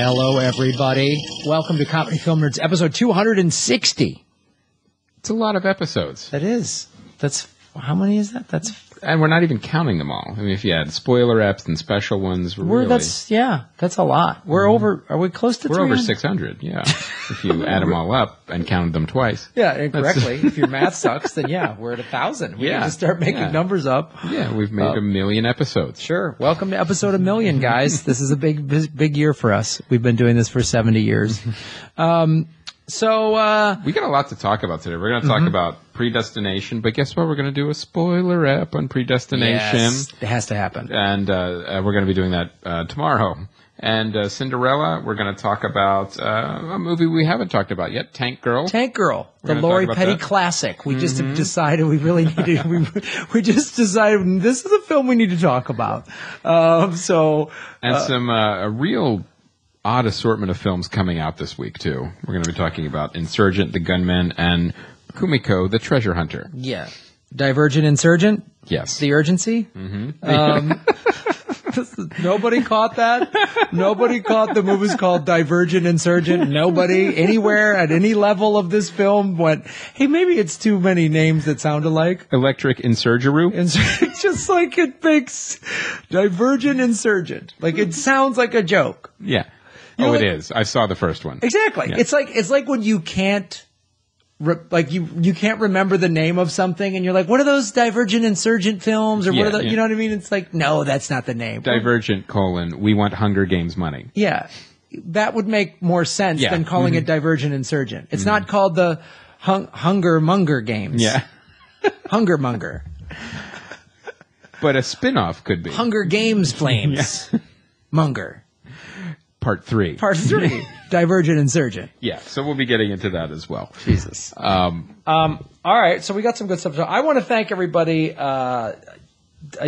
Hello, everybody. Welcome to Comedy Film Nerds, episode 260. It's a lot of episodes. That is. That's, how many is that? And we're not even counting them all. I mean, if you add spoiler eps and special ones, that's a lot. We're over, are we close to 300? We're over 600, yeah. If you add them all up and counted them twice. Yeah, incorrectly. If your math sucks, then yeah, we're at 1,000. We need to start making numbers up. Yeah, we've made 1 million episodes. Sure. Welcome to episode 1 million, guys. This is a big year for us. We've been doing this for 70 years. So we got a lot to talk about today. We're going to talk about Predestination, but guess what? We're going to do a spoiler ep on Predestination. Yes, it has to happen. And we're going to be doing that tomorrow. And Cinderella, we're going to talk about a movie we haven't talked about yet, Tank Girl. Tank Girl, the Lori Petty classic. We just have decided we really need to. We just decided this is a film we need to talk about. And some a real odd assortment of films coming out this week too. We're going to be talking about Insurgent, The Gunman, and Kumiko, The Treasure Hunter. Yeah, Divergent, Insurgent. Yes, The Urgency. Nobody caught that. Nobody caught the movie's called Divergent, Insurgent. Nobody anywhere at any level of this film went, hey, maybe it's too many names that sound alike. Electric Insurgeru. It's just like it makes Divergent, Insurgent. Like it sounds like a joke. Yeah. It is. I saw the first one. Exactly. Yeah. It's like when you can't you can't remember the name of something and you're like, what are those Divergent Insurgent films or what are those, you know what I mean? It's like, no, that's not the name. Divergent : we want Hunger Games money. Yeah. That would make more sense than calling it Divergent Insurgent. It's not called the Hunger Monger Games. Yeah. Hunger Monger. But a spin-off could be Hunger Games Flames. Yeah. Monger. Part 3. Part 3. Divergent Insurgent. Yeah, so we'll be getting into that as well. Jesus. All right, so we got some good stuff. So I want to thank everybody. I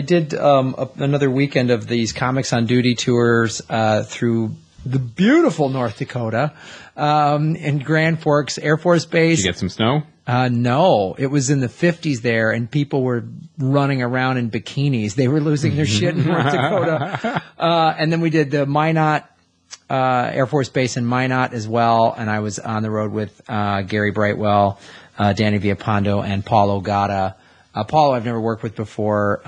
did another weekend of these Comics on Duty tours through the beautiful North Dakota in Grand Forks Air Force Base. Did you get some snow? No, it was in the 50s there, and people were running around in bikinis. They were losing their shit in North Dakota. And then we did the Minot Air Force Base in Minot as well, and I was on the road with Gary Brightwell, Danny Villapondo, and Paul Ogata. Paul I've never worked with before.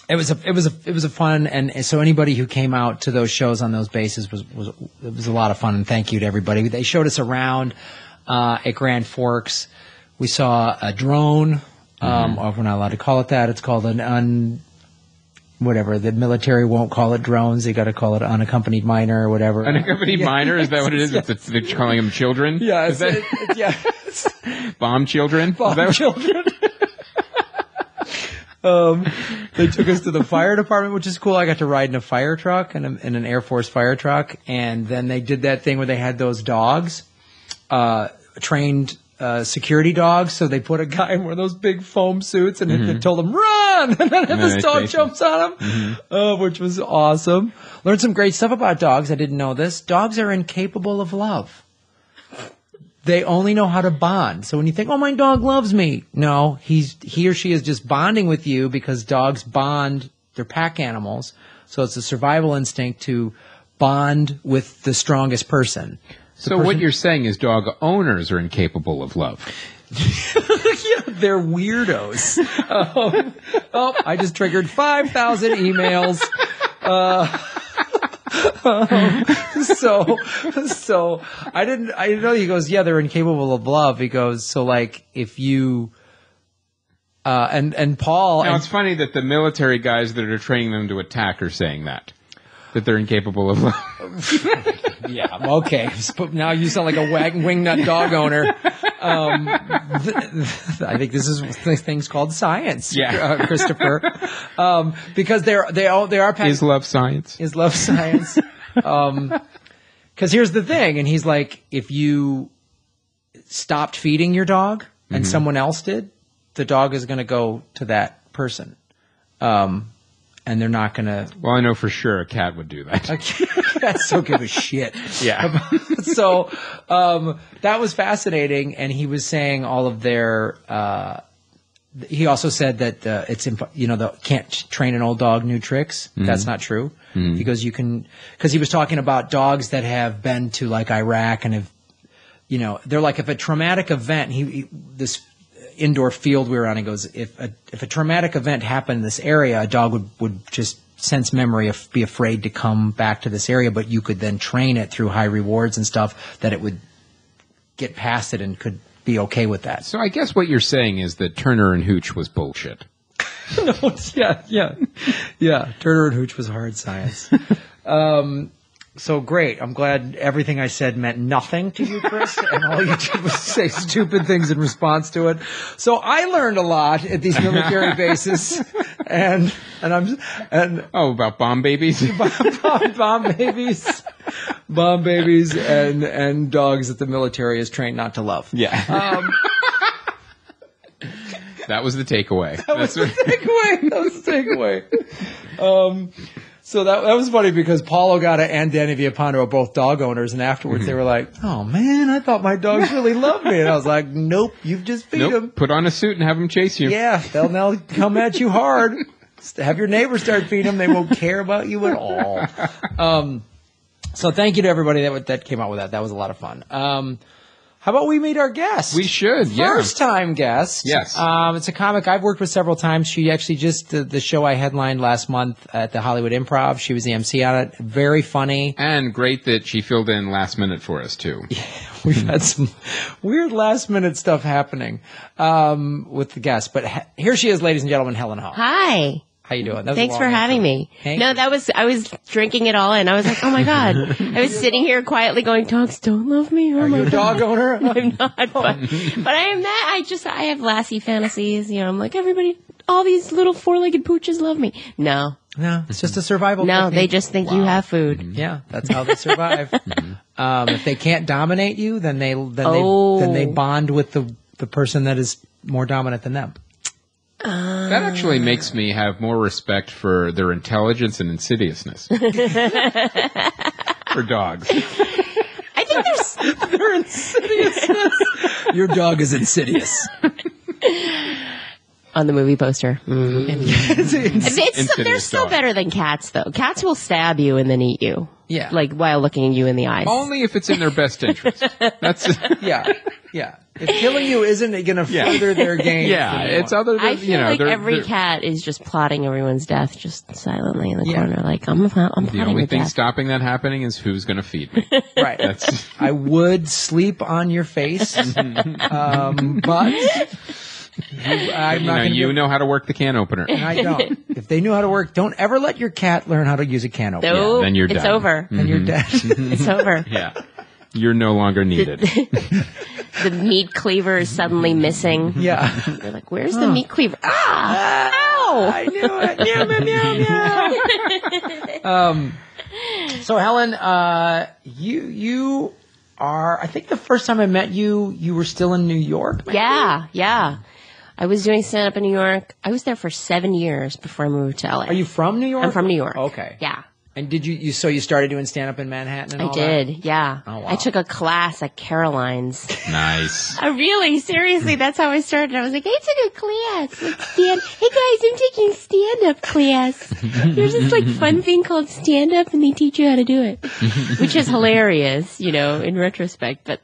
It was a fun, and so anybody who came out to those shows on those bases was a lot of fun, and thank you to everybody. They showed us around at Grand Forks. We saw a drone. We're not allowed to call it that. It's called whatever, the military won't call it drones. They got to call it unaccompanied minor or whatever. Unaccompanied minor? Is that what it is? Yeah. They're calling them children? Yeah. Bomb children? Bomb children. They took us to the fire department, which is cool. I got to ride in a fire truck, in an Air Force fire truck. And then they did that thing where they had those dogs, trained security dogs. So they put a guy in one of those big foam suits and they told him, run! And then this dog jumps on him, which was awesome. Learned some great stuff about dogs. I didn't know this. Dogs are incapable of love. They only know how to bond. So when you think, oh, my dog loves me. No, he or she is just bonding with you because dogs bond. They're pack animals. So it's a survival instinct to bond with the strongest person. So what you're saying is dog owners are incapable of love. Yeah, they're weirdos. I just triggered 5,000 emails. So I didn't know. He goes, yeah, they're incapable of love. He goes, so like if you and Paul. Now it's funny that the military guys that are training them to attack are saying that they're incapable of love. Yeah, okay. Now you sound like a wingnut dog owner. I think this is things called science. Yeah, Christopher. Because they are. Is love science? Is love science? Because here's the thing, and he's like, if you stopped feeding your dog and someone else did, the dog is going to go to that person. And they're not going to... Well, I know for sure a cat would do that. Cats don't give a shit. Yeah. So that was fascinating, and he was saying all of their he also said that can't train an old dog new tricks. Mm-hmm. That's not true because he was talking about dogs that have been to like Iraq and have, they're like if a traumatic event. This indoor field we were on. He goes, if a traumatic event happened in this area, a dog would just sense memory, be afraid to come back to this area, but you could then train it through high rewards and stuff that it would get past it and could be okay with that. So I guess what you're saying is that Turner and Hooch was bullshit. No, yeah. Turner and Hooch was hard science. So great. I'm glad everything I said meant nothing to you, Chris, and all you did was say stupid things in response to it. So I learned a lot at these military bases, and about bomb babies, bomb babies, and dogs that the military is trained not to love. Yeah. That was the takeaway. That was the takeaway. So that was funny because Paulo Gatta and Danny Viapano are both dog owners, and afterwards they were like, "Oh man, I thought my dogs really loved me," and I was like, "Nope, you've just feed them. Put on a suit and have them chase you. Yeah, they'll come at you hard. Have your neighbors start feeding them; they won't care about you at all." So thank you to everybody that came out with that. That was a lot of fun. How about we meet our guest? We should, yeah. First-time guest. Yes. It's a comic I've worked with several times. She actually just, the show I headlined last month at the Hollywood Improv, she was the MC on it. Very funny. And great that she filled in last minute for us, too. Yeah, we've had some weird last-minute stuff happening with the guest. But here she is, ladies and gentlemen, Helen Hong. Hi. How you doing? Thanks for having me. No, I was drinking it all in. I was like, oh my God. I was sitting here quietly going, dogs don't love me. Oh Are my you a dog owner? I'm not, but I am that. I have lassie fantasies. I'm like, everybody, all these little four-legged pooches love me. No, it's just a survival technique. They just think you have food. Mm-hmm. Yeah, that's how they survive. If they can't dominate you, then they bond with the person that is more dominant than them. That actually makes me have more respect for their intelligence and insidiousness. For dogs. I think their insidiousness. Your dog is insidious. On the movie poster. They're still dog. Better than cats, though. Cats will stab you and then eat you. Yeah. Like, while looking you in the eyes. Only if it's in their best interest. That's Yeah. If killing you isn't going to further their gain. Yeah, it's other than, I feel like every cat is just plotting everyone's death just silently in the corner. Like, I'm plotting the only thing death. stopping that happening is who's going to feed me. Right. I would sleep on your face, but I'm not you know how to work the can opener. And I don't. If they knew how to work, don't ever let your cat learn how to use a can opener. No, then you're it's done. over. Then you're dead. It's over. Yeah. You're no longer needed. The meat cleaver is suddenly missing. Yeah. You're like, where's the meat cleaver? Ow! I knew it. Meow, meow, meow. So Helen, you are, I think the first time I met you, you were still in New York? Maybe? Yeah. I was doing stand-up in New York. I was there for 7 years before I moved to LA. Are you from New York? I'm from New York. Okay. Yeah. And did you started doing stand-up in Manhattan and all that? I did, yeah. Oh, wow. I took a class at Caroline's. Nice. Really, seriously, that's how I started. I was like, I took a class. Hey guys, I'm taking stand-up class. There's this fun thing called stand-up and they teach you how to do it. Which is hilarious, in retrospect, but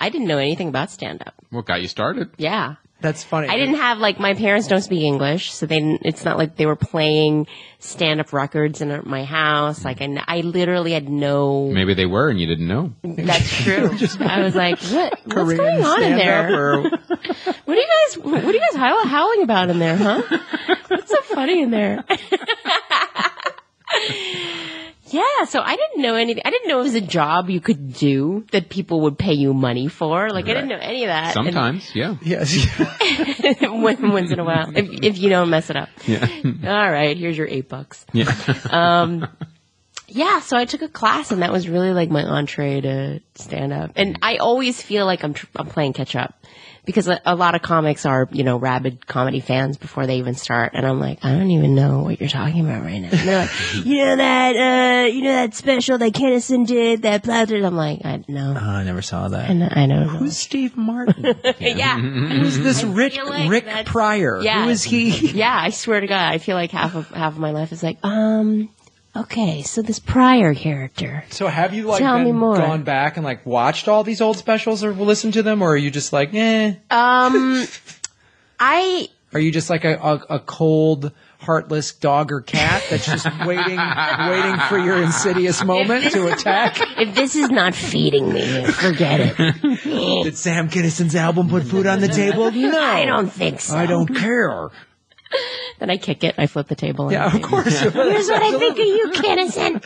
I didn't know anything about stand-up. What got you started? Yeah. That's funny. I didn't have, my parents don't speak English, so it's not like they were playing stand-up records in my house. I literally had no... Maybe they were and you didn't know. That's true. I was like, what's Korean going on in there? What are you guys howling about in there, huh? What's so funny in there? Yeah, so I didn't know anything. I didn't know it was a job you could do that people would pay you money for. I didn't know any of that. Sometimes, yeah. Yes. Once in a while, if you don't mess it up. Yeah. All right, here's your $8. Yeah. Yeah, so I took a class, and that was really like my entree to stand up. And I always feel like I'm playing catch up because a lot of comics are, rabid comedy fans before they even start. And I'm like, I don't even know what you're talking about right now. And they're like, that special that Kennison did, that blah, blah. I'm like, no. Oh, I never saw that. And I don't know. Who's Steve Martin? Yeah. Who's this Rick Pryor? Yeah. Who is he? Yeah, I swear to God, I feel like half of my life is like, okay, so this Pryor character. So have you Tell me more. gone back and watched all these old specials or listened to them, or are you just like, eh? Are you just like a cold, heartless dog or cat that's just waiting for your insidious moment to attack? If this is not feeding me, forget it. Did Sam Kinnison's album put food on the table? No. I don't think so. I don't care. Then I kick it. I flip the table. Yeah, of course. Here's what I think of you, Kennison.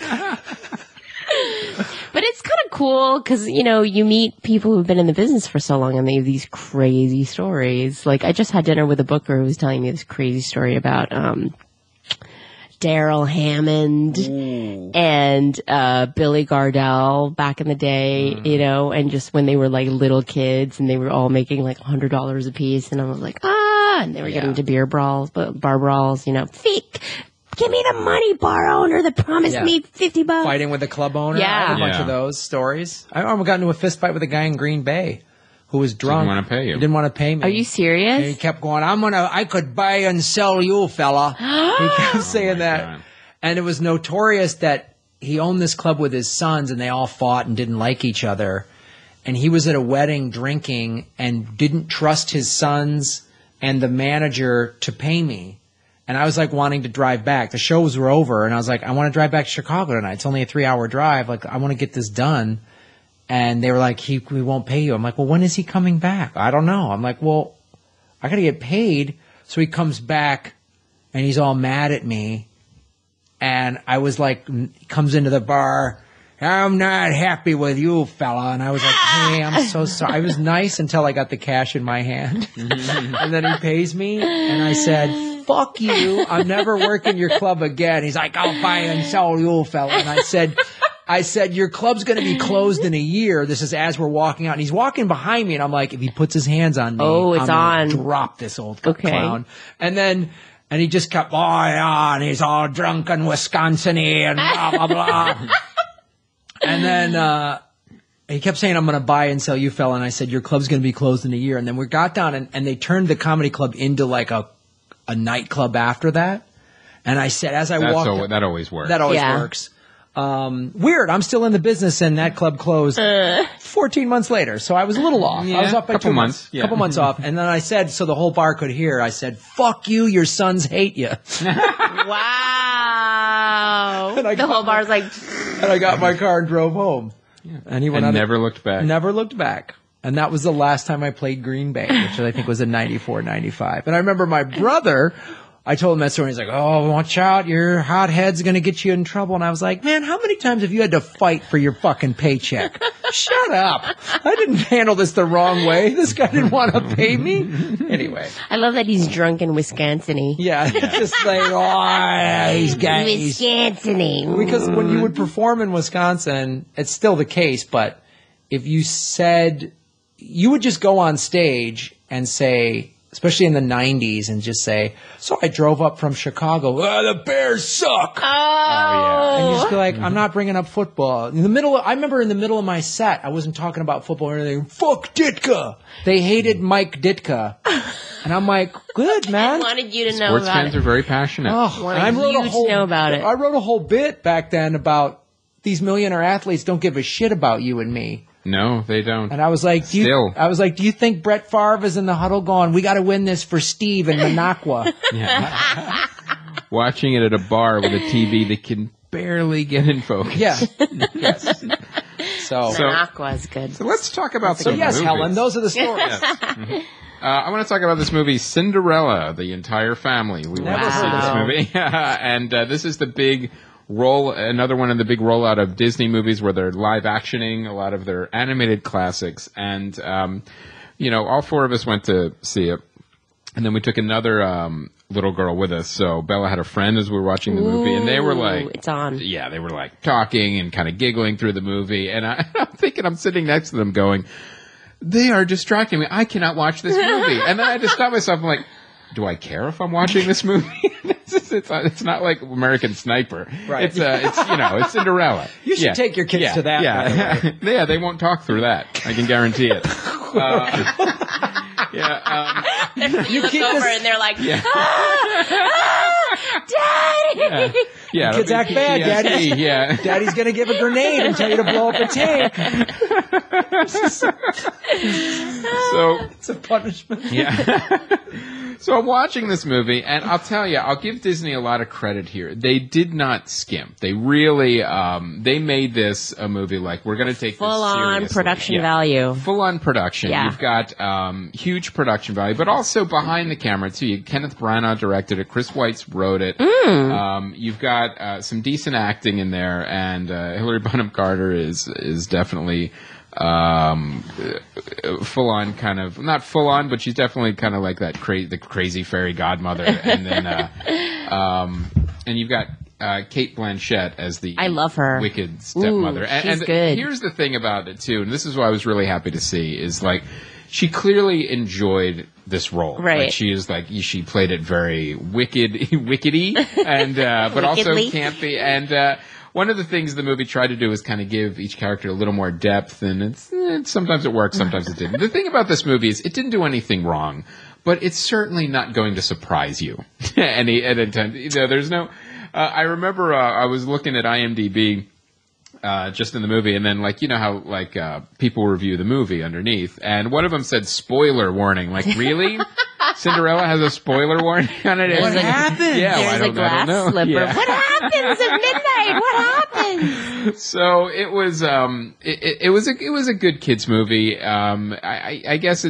But it's kind of cool because, you meet people who've been in the business for so long and they have these crazy stories. Like, I just had dinner with a booker who was telling me this crazy story about Daryl Hammond and Billy Gardell back in the day, and just when they were like little kids and they were all making like $100 a piece. And I was like, and they were getting into bar brawls, fake. Give me the money, bar owner that promised me $50. Fighting with the club owner. Yeah. I have a bunch of those stories. I almost got into a fist fight with a guy in Green Bay who was drunk. Didn't want to pay you. He didn't want to pay me. Are you serious? And he kept going, I could buy and sell you, fella. He kept saying that. God. And it was notorious that he owned this club with his sons and they all fought and didn't like each other. And he was at a wedding drinking and didn't trust his sons and the manager to pay me. And I was like wanting to drive back. The shows were over and I was like, I want to drive back to Chicago tonight. It's only a 3-hour drive. Like, I want to get this done. And they were like, we won't pay you. I'm like, well, when is he coming back? I don't know. I'm like, well, I got to get paid. So he comes back and he's all mad at me. And I was like, comes into the bar. I'm not happy with you, fella. And I was like, hey, I'm so sorry. I was nice until I got the cash in my hand. And then he pays me. And I said, fuck you. I'm never working your club again. He's like, I'll buy and sell you, fella. And I said, your club's going to be closed in a year. This is as we're walking out. And he's walking behind me. And I'm like, if he puts his hands on me, it's I'm going to drop this old clown. And he just kept, and he's all drunk and Wisconsin-y and blah, blah, blah. And then he kept saying, I'm going to buy and sell you, fella. And I said, your club's going to be closed in a year. And then we got down and they turned the comedy club into like a nightclub after that. And I said, as I walked... That always works. That always works. Weird. I'm still in the business and that club closed 14 months later. So I was a little off. I was off by 2 months. Yeah. Couple months off. And then I said, so the whole bar could hear, I said, fuck you, your sons hate you. Wow. The whole bar's like... And I got my car and drove home. Yeah. And he went and never looked back. Never looked back. And that was the last time I played Green Bay, which I think was in 94, 95. And I remember my brother... I told him that story. He's like, oh, watch out. Your hot head's going to get you in trouble. And I was like, man, how many times have you had to fight for your fucking paycheck? Shut up. I didn't handle this the wrong way. This guy didn't want to pay me. Anyway. I love that he's drunk in Wisconsin-y. Yeah. Just like, these guys. Wisconsin-y. Because when you would perform in Wisconsin, it's still the case, but if you said, you would just go on stage and say, especially in the 90s, and just say, so I drove up from Chicago. The Bears suck. Oh, yeah. And you just be like, I'm not bringing up football. I remember in the middle of my set, I wasn't talking about football or anything. Fuck Ditka. They hated Mike Ditka. And I'm like, good, man. I wanted you to know Sports about fans it. are very passionate. I wanted you to know about it. I wrote a whole bit back then about these millionaire athletes don't give a shit about you and me. No, they don't. And I was like, do you think Brett Favre is in the huddle going, we got to win this for Steve in Minocqua? Yeah. Watching it at a bar with a TV that can barely get in focus. Yeah. Yes. So Minocqua is good. So let's talk about some yes, movies. Helen, those are the stories. Yes. Mm-hmm. I want to talk about this movie, Cinderella, the entire family. We went to see this movie. And this is the big... another one of the big rollout of Disney movies where they're live actioning a lot of their animated classics. And, all four of us went to see it. And then we took another little girl with us, so Bella had a friend as we were watching the movie, and they were like, it's on. Yeah, they were like talking and kind of giggling through the movie, and I'm thinking, I'm sitting next to them going, they are distracting me. I cannot watch this movie. And then I had to stop myself. I'm like, do I care if I'm watching this movie? It's not like American Sniper. Right. It's Cinderella. You should take your kids to that. Yeah. Yeah, they won't talk through that. I can guarantee it. You look over and they're like, Daddy! Yeah. Kids act bad, Daddy. Yeah. Daddy's going to give a grenade and tell you to blow up a tank. So it's a punishment. Yeah. So I'm watching this movie, and I'll tell you, I'll give Disney a lot of credit here. They did not skimp. They really, they made this a movie like, we're going to take this full-on production value. Full-on production. Yeah. You've got huge production value, but also behind the camera, too. Kenneth Branagh directed it. Chris Weitz wrote it. You've got some decent acting in there, and Hilary Bonham Carter is definitely... full on kind of, not full on, but she's definitely kind of like that the crazy fairy godmother. And then, and you've got, Cate Blanchett as the I love her. wicked stepmother. She's and good. Here's the thing about it too, and this is what I was really happy to see, is like, she clearly enjoyed this role. Right. Like she played it very wickedy, and, but also Wickedly. campy. And, one of the things the movie tried to do is kind of give each character a little more depth, and sometimes it worked, sometimes it didn't. The thing about this movie is it didn't do anything wrong, but it's certainly not going to surprise you at any time. There's no. I remember I was looking at IMDb just in the movie, and then how people review the movie underneath, and one of them said spoiler warning. Like, really? Cinderella has a spoiler warning on it. What happened? Yeah, There's a glass slipper. Yeah. What happens at midnight? What happens? So it was it was a good kids movie. I guess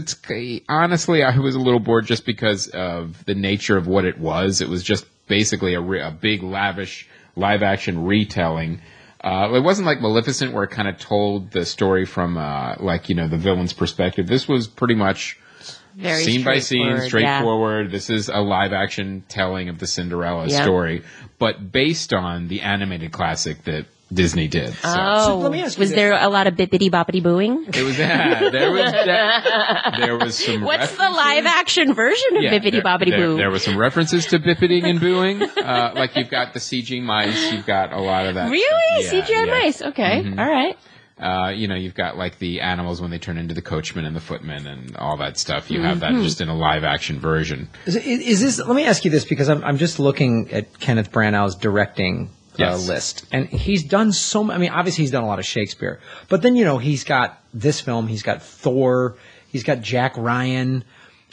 honestly, I was a little bored just because of the nature of what it was. It was just basically a big lavish live action retelling. It wasn't like Maleficent, where it kind of told the story from the villain's perspective. This was pretty much Very scene by scene, straightforward. Yeah. This is a live action telling of the Cinderella story, but based on the animated classic that Disney did. So. So let me ask you was this. there a lot of bippity boppity booing? It was there was some. What's the live action version of bippity boppity boo? There were some references to bippiting and booing. Like you've got the CG mice. You've got a lot of that. Really? Stuff. CGI mice? Okay. Mm-hmm. All right. You've got like the animals when they turn into the coachman and the footman and all that stuff. You have that just in a live action version. Is this? Let me ask you this, because I'm just looking at Kenneth Branagh's directing list, and he's done so much. I mean, obviously he's done a lot of Shakespeare, but then he's got this film, he's got Thor, he's got Jack Ryan.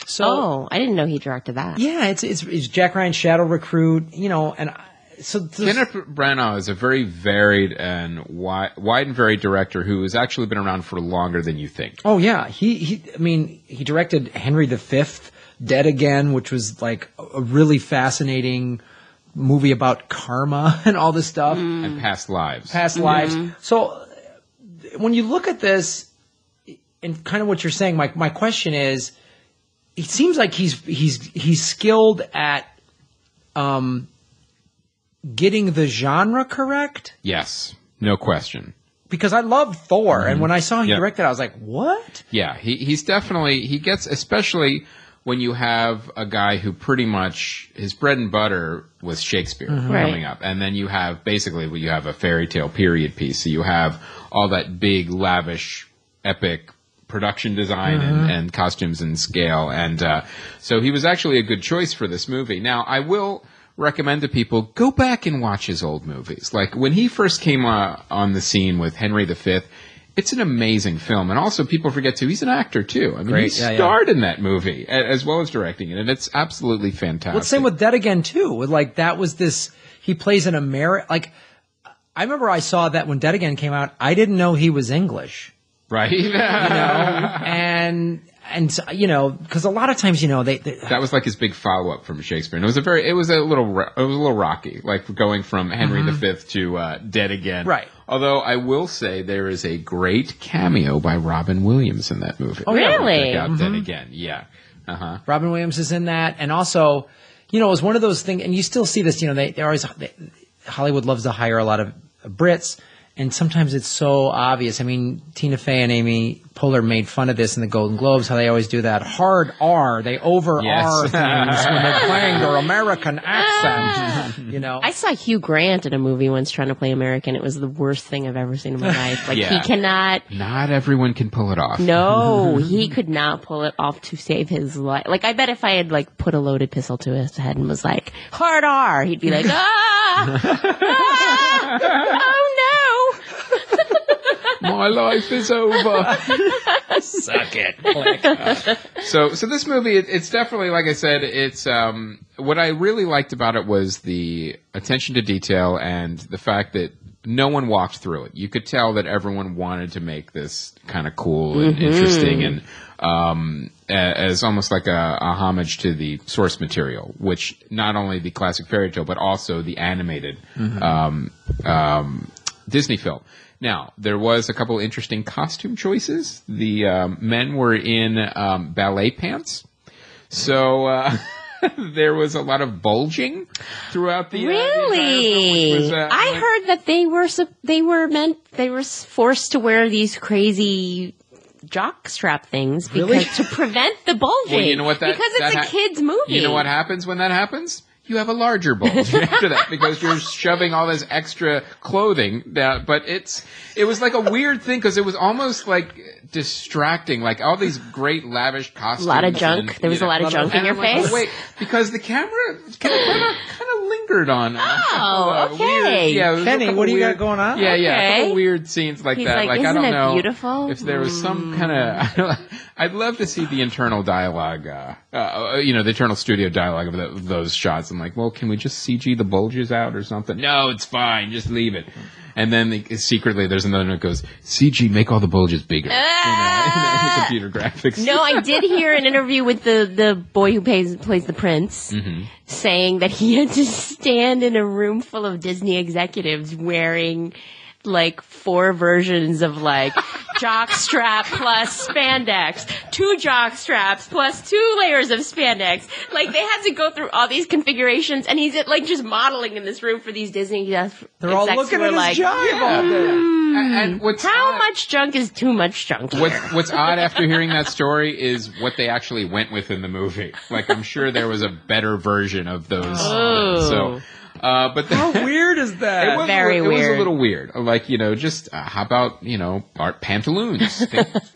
So I didn't know he directed that. yeah, it's Jack Ryan, Shadow Recruit, and. Kenneth Branagh is a very varied and wide and varied director who has actually been around for longer than you think. Oh yeah, he directed Henry V, Dead Again, which was like a really fascinating movie about karma and all this stuff. And past lives. So when you look at this and kind of what you're saying, my question is, it seems like he's skilled at getting the genre correct. Yes, no question. Because I love Thor, and when I saw him direct it, I was like, what? Yeah, he gets, especially when you have a guy who pretty much, his bread and butter was Shakespeare coming up. And then you have a fairy tale period piece. So you have all that big, lavish, epic production design and costumes and scale. And so he was actually a good choice for this movie. Now, I will recommend to people, go back and watch his old movies. Like when he first came on the scene with Henry V, it's an amazing film. And also people forget too, he's an actor too. I mean, he starred in that movie as well as directing it, and it's absolutely fantastic. Well, same with Dead Again too. With that was this, he plays an I remember I saw that when Dead Again came out, I didn't know he was English. Right. And because a lot of times, they that was like his big follow up from Shakespeare. And it was a little rocky, like going from Henry V to Dead Again. Right. Although I will say there is a great cameo by Robin Williams in that movie. Oh, really? Check out Dead Again. Yeah. Robin Williams is in that, and also it was one of those things, and you still see this, Hollywood loves to hire a lot of Brits, and sometimes it's so obvious. I mean, Tina Fey and Amy Poehler made fun of this in the Golden Globes, how they always do that hard R. They over R things when they're playing their American accent, I saw Hugh Grant in a movie once trying to play American. It was the worst thing I've ever seen in my life. Like, he cannot... Not everyone can pull it off. No, he could not pull it off to save his life. Like, I bet if I had, like, put a loaded pistol to his head and was like, hard R, he'd be like, oh no! My life is over. Suck it. Click. So this movie, it's definitely, like I said, it's what I really liked about it was the attention to detail and the fact that no one walked through it. You could tell that everyone wanted to make this kind of cool and interesting and as almost like a homage to the source material, which not only the classic fairy tale but also the animated Disney film. Now, there was a couple interesting costume choices. The men were in ballet pants. So there was a lot of bulging throughout the Really? The entire film, I heard that they were forced to wear these crazy jock strap things to prevent the bulging. Well, you know what because it's a kid's movie. You know what happens when that happens? You have a larger bulge after that because you're shoving all this extra clothing down. But it was like a weird thing because it was almost like distracting, like all these great lavish costumes. A lot of junk. There was a lot of junk in your face. Oh, wait, because the camera kind of lingered on. Oh, okay. Weird, Kenny, what do you got going on? Yeah, Okay. a couple weird scenes like He's that. like, I isn't don't it know beautiful? if there was some kind of. I'd love to see the internal dialogue, the internal studio dialogue of those shots. I'm like, well, can we just CG the bulges out or something? No, it's fine. Just leave it. And then secretly there's another one that goes, CG, make all the bulges bigger. In the computer graphics. No, I did hear an interview with the boy who plays the prince saying that he had to stand in a room full of Disney executives wearing like 4 versions of like jock strap plus spandex, 2 jock straps plus 2 layers of spandex. Like they had to go through all these configurations, and he's like just modeling in this room for these Disney execs. They're all looking at his jive all day. And how much junk is too much junk here? What's odd after hearing that story is what they actually went with in the movie. Like I'm sure there was a better version of those. So. But how weird is that? It was a little weird. Like, just how about, art pantaloons?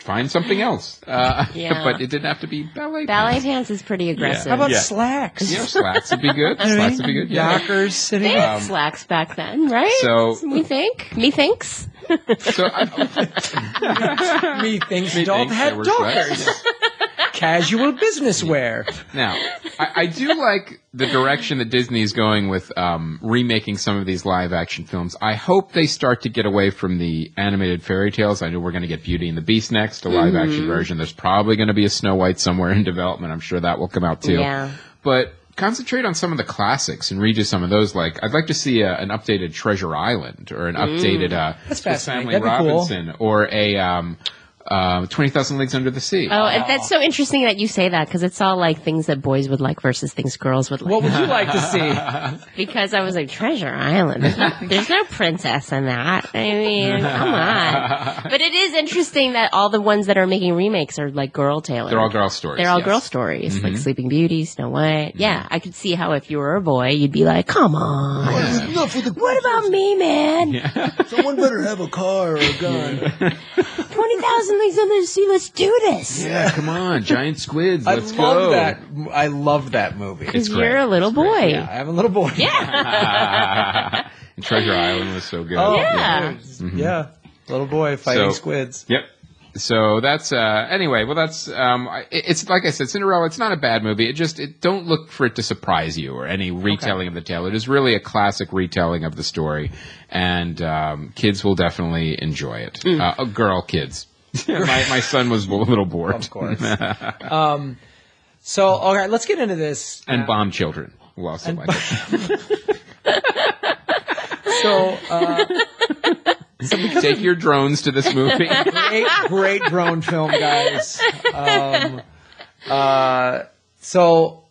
Find something else. But it didn't have to be ballet pants. Ballet pants is pretty aggressive. How about slacks? Slacks would be good. Slacks would be good. Dockers sitting. They had slacks back then, right? So methinks. So methinks don't have dockers. Casual business wear. Now, I do like the direction that Disney's going with remaking some of these live-action films. I hope they start to get away from the animated fairy tales. I know we're going to get Beauty and the Beast next, a live-action version. There's probably going to be a Snow White somewhere in development. I'm sure that will come out too. Yeah. But concentrate on some of the classics and redo some of those. Like, I'd like to see an updated Treasure Island or an updated Swiss Family Robinson or a 20,000 Leagues Under the Sea. Oh, and that's so interesting that you say that because it's all like things that boys would like versus things girls would like. What would you like to see? Because I was like, Treasure Island. There's no princess in that. I mean, come on. But it is interesting that all the ones that are making remakes are like girl tailored. They're all girl stories. They're all girl stories, like Sleeping Beauty, Snow White. Yeah, I could see how if you were a boy, you'd be like, come on. What about me, man? Someone better have a car or a gun. 20,000 Leagues Under the Sea, let's do this. Yeah, come on, giant squids, let's go. I love that movie. Because you're a little boy. Yeah, I have a little boy. Yeah. And Treasure Island was so good. Oh, yeah. Yeah. Little boy fighting squids. Yep. So that's anyway. Well, that's it's like I said, Cinderella. It's not a bad movie. Don't look for it to surprise you or any retelling of the tale. It is really a classic retelling of the story, and kids will definitely enjoy it. Girl kids. my son was a little bored. Of course. So, all right, let's get into this. And bomb children will also like it. So take your drones to this movie. Great drone film, guys. So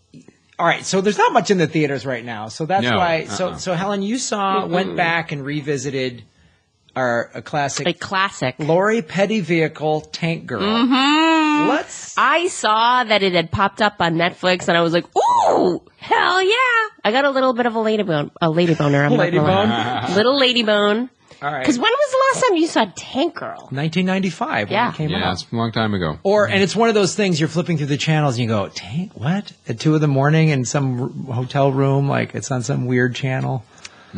all right, so there's not much in the theaters right now, so that's No, why. So Helen, you went back and revisited a classic, Lori Petty vehicle, Tank Girl. Mm-hmm. I saw that it had popped up on Netflix, and I was like, "Ooh, hell yeah!" I got a little bit of a lady boner. Little lady bone. All right. Because when was the last time you saw Tank Girl? 1995 when it came out. Yeah, it's a long time ago. And it's one of those things you're flipping through the channels and you go, Tank, what? At 2 a.m. in some hotel room, like it's on some weird channel.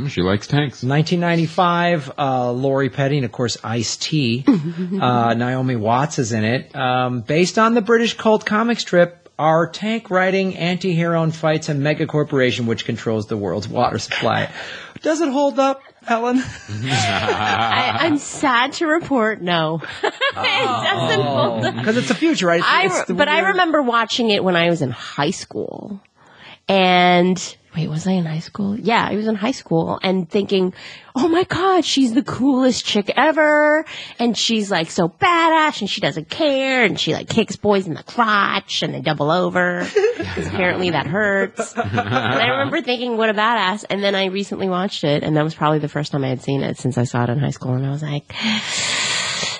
She likes tanks. 1995, Lori Petty, and of course Ice-T. Naomi Watts is in it. Based on the British cult comic strip, our tank-riding anti-hero fights a mega corporation which controls the world's water supply. Does it hold up, Helen? I'm sad to report, no. It doesn't hold up. Because it's the future, right? I remember watching it when I was in high school. And wait, was I in high school? Yeah, I was in high school and thinking, oh my God, she's the coolest chick ever. And she's like so badass and she doesn't care. And she like kicks boys in the crotch and they double over. Because apparently that hurts. And I remember thinking, what a badass. And then I recently watched it and that was probably the first time I had seen it since I saw it in high school. And I was like,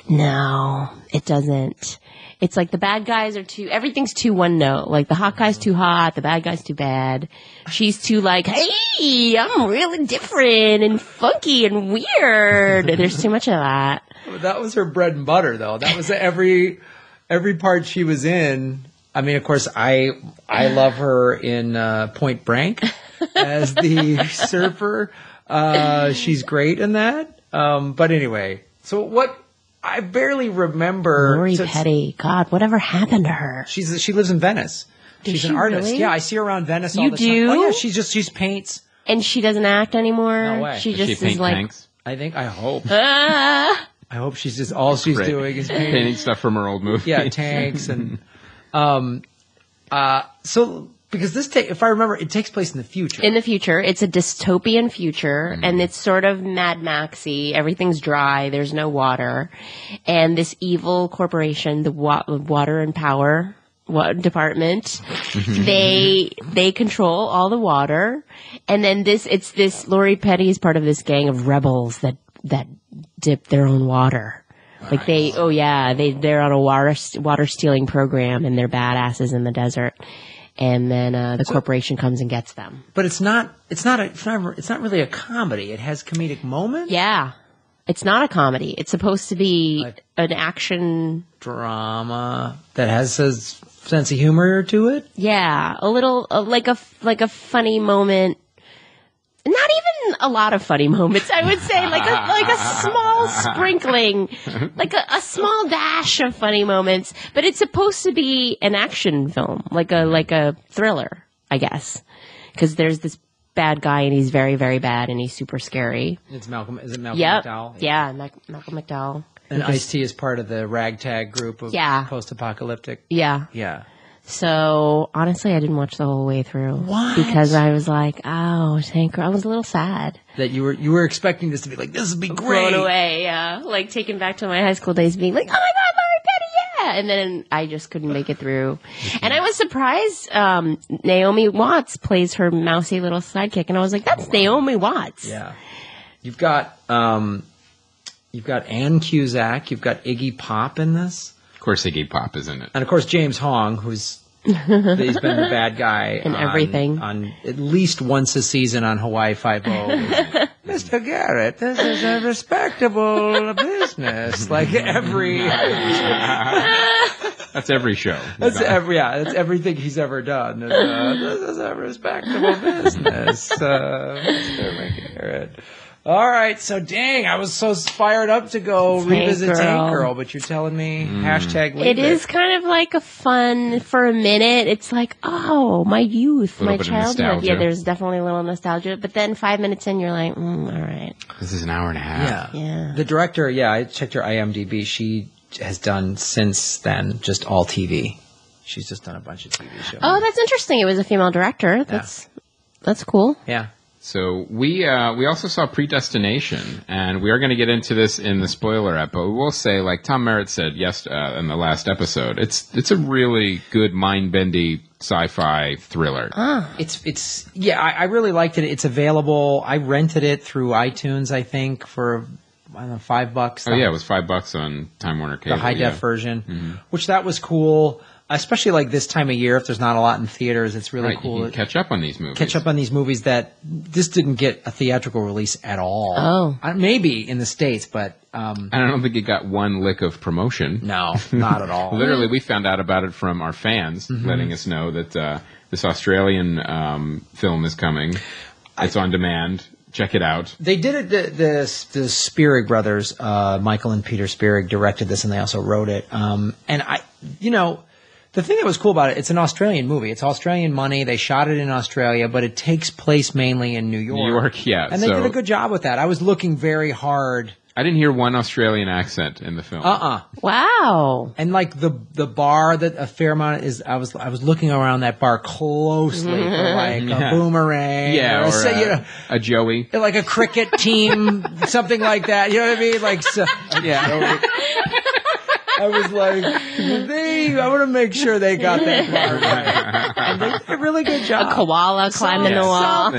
no, it doesn't. It's like the bad guys are everything's too one note. Like the hot guy's too hot, the bad guy's too bad. She's too like, hey, I'm really different and funky and weird. There's too much of that. That was her bread and butter, though. That was every part she was in. I mean, of course, I love her in Point Blank as the surfer. She's great in that. But anyway, so what? I barely remember. Lori Petty. God, whatever happened to her? She lives in Venice. She's an artist. Really? Yeah, I see her around Venice all the time. You do? Oh yeah, she paints. And she doesn't act anymore? No way. She Does just she paint is like tanks? I hope. I hope she's just all she's doing is painting stuff from her old movie. Yeah, tanks and so because if I remember, it takes place in the future. In the future, it's a dystopian future, and it's sort of Mad Maxy. Everything's dry. There's no water, and this evil corporation, the Water and Power Department, they control all the water, and then this Lori Petty is part of this gang of rebels that dip their own water. Like they're on a water stealing program, and they're badasses in the desert. And then the corporation comes and gets them. But it's not really a comedy. It has comedic moments. Yeah, it's not a comedy. It's supposed to be an action drama that has a sense of humor to it. Yeah, a little like a funny moment. Not even a lot of funny moments, I would say, like a small sprinkling, like a small dash of funny moments. But it's supposed to be an action film, like a thriller, I guess, because there's this bad guy and he's very, very bad and he's super scary. Is it Malcolm McDowell? Yeah, Malcolm McDowell. And Ice-T is part of the ragtag group of post-apocalyptic. Yeah. Yeah. So, honestly, I didn't watch the whole way through. What? Because I was like, oh, Tank Girl. I was a little sad. That you were expecting this to be like, this would be great. Blown away, yeah. Like, taken back to my high school days being like, oh my God, Lori Petty, yeah! And then I just couldn't make it through. And I was surprised Naomi Watts plays her mousy little sidekick. And I was like, that's Naomi Watts. Yeah. You've got Ann Cusack. You've got Iggy Pop in this. Of course, Iggy Pop is in it. And of course, James Hong, he's been the bad guy in everything. On at least once a season on Hawaii Five-0. Mr. Garrett, this is a respectable business. Like every... That's every show. That's everything he's ever done. This is a respectable business, Mr. Garrett. All right, so dang, I was so fired up to go revisit Tank Girl, but you're telling me hashtag leave it is kind of like a fun, for a minute, it's like, oh, my youth, my childhood. Yeah, there's definitely a little nostalgia, but then 5 minutes in, you're like, all right. This is an hour and a half. Yeah. The director, I checked her IMDb. She has done since then just all TV. She's just done a bunch of TV shows. Oh, that's interesting. It was a female director. That's cool. Yeah. So we also saw Predestination, and we are going to get into this in the spoiler app, but we will say, like Tom Merritt said in the last episode, it's a really good mind-bendy sci-fi thriller. I really liked it. It's available. I rented it through iTunes, I think, for I don't know, $5. Oh yeah, it was $5 on Time Warner Cable. The high def version, which that was cool. Especially like this time of year, if there's not a lot in theaters, it's really cool. You can catch up on these movies. Catch up on these movies that this didn't get a theatrical release at all. Maybe in the States, but I don't think it got one lick of promotion. No, not at all. Literally, we found out about it from our fans, letting us know that this Australian film is coming. It's on demand. Check it out. They did it. The Spierig brothers, Michael and Peter Spierig, directed this, and they also wrote it. The thing that was cool about it, it's an Australian movie. It's Australian money. They shot it in Australia, but it takes place mainly in New York. New York, yeah. And they did a good job with that. I was looking very hard. I didn't hear one Australian accent in the film. Wow. And like the bar that a fair amount is, I was looking around that bar closely for like a boomerang. Yeah, or a Joey. Like a cricket team, something like that. You know what I mean? Like, yeah. I was like, I want to make sure they got that part right. And they did a really good job. A koala climbing the wall.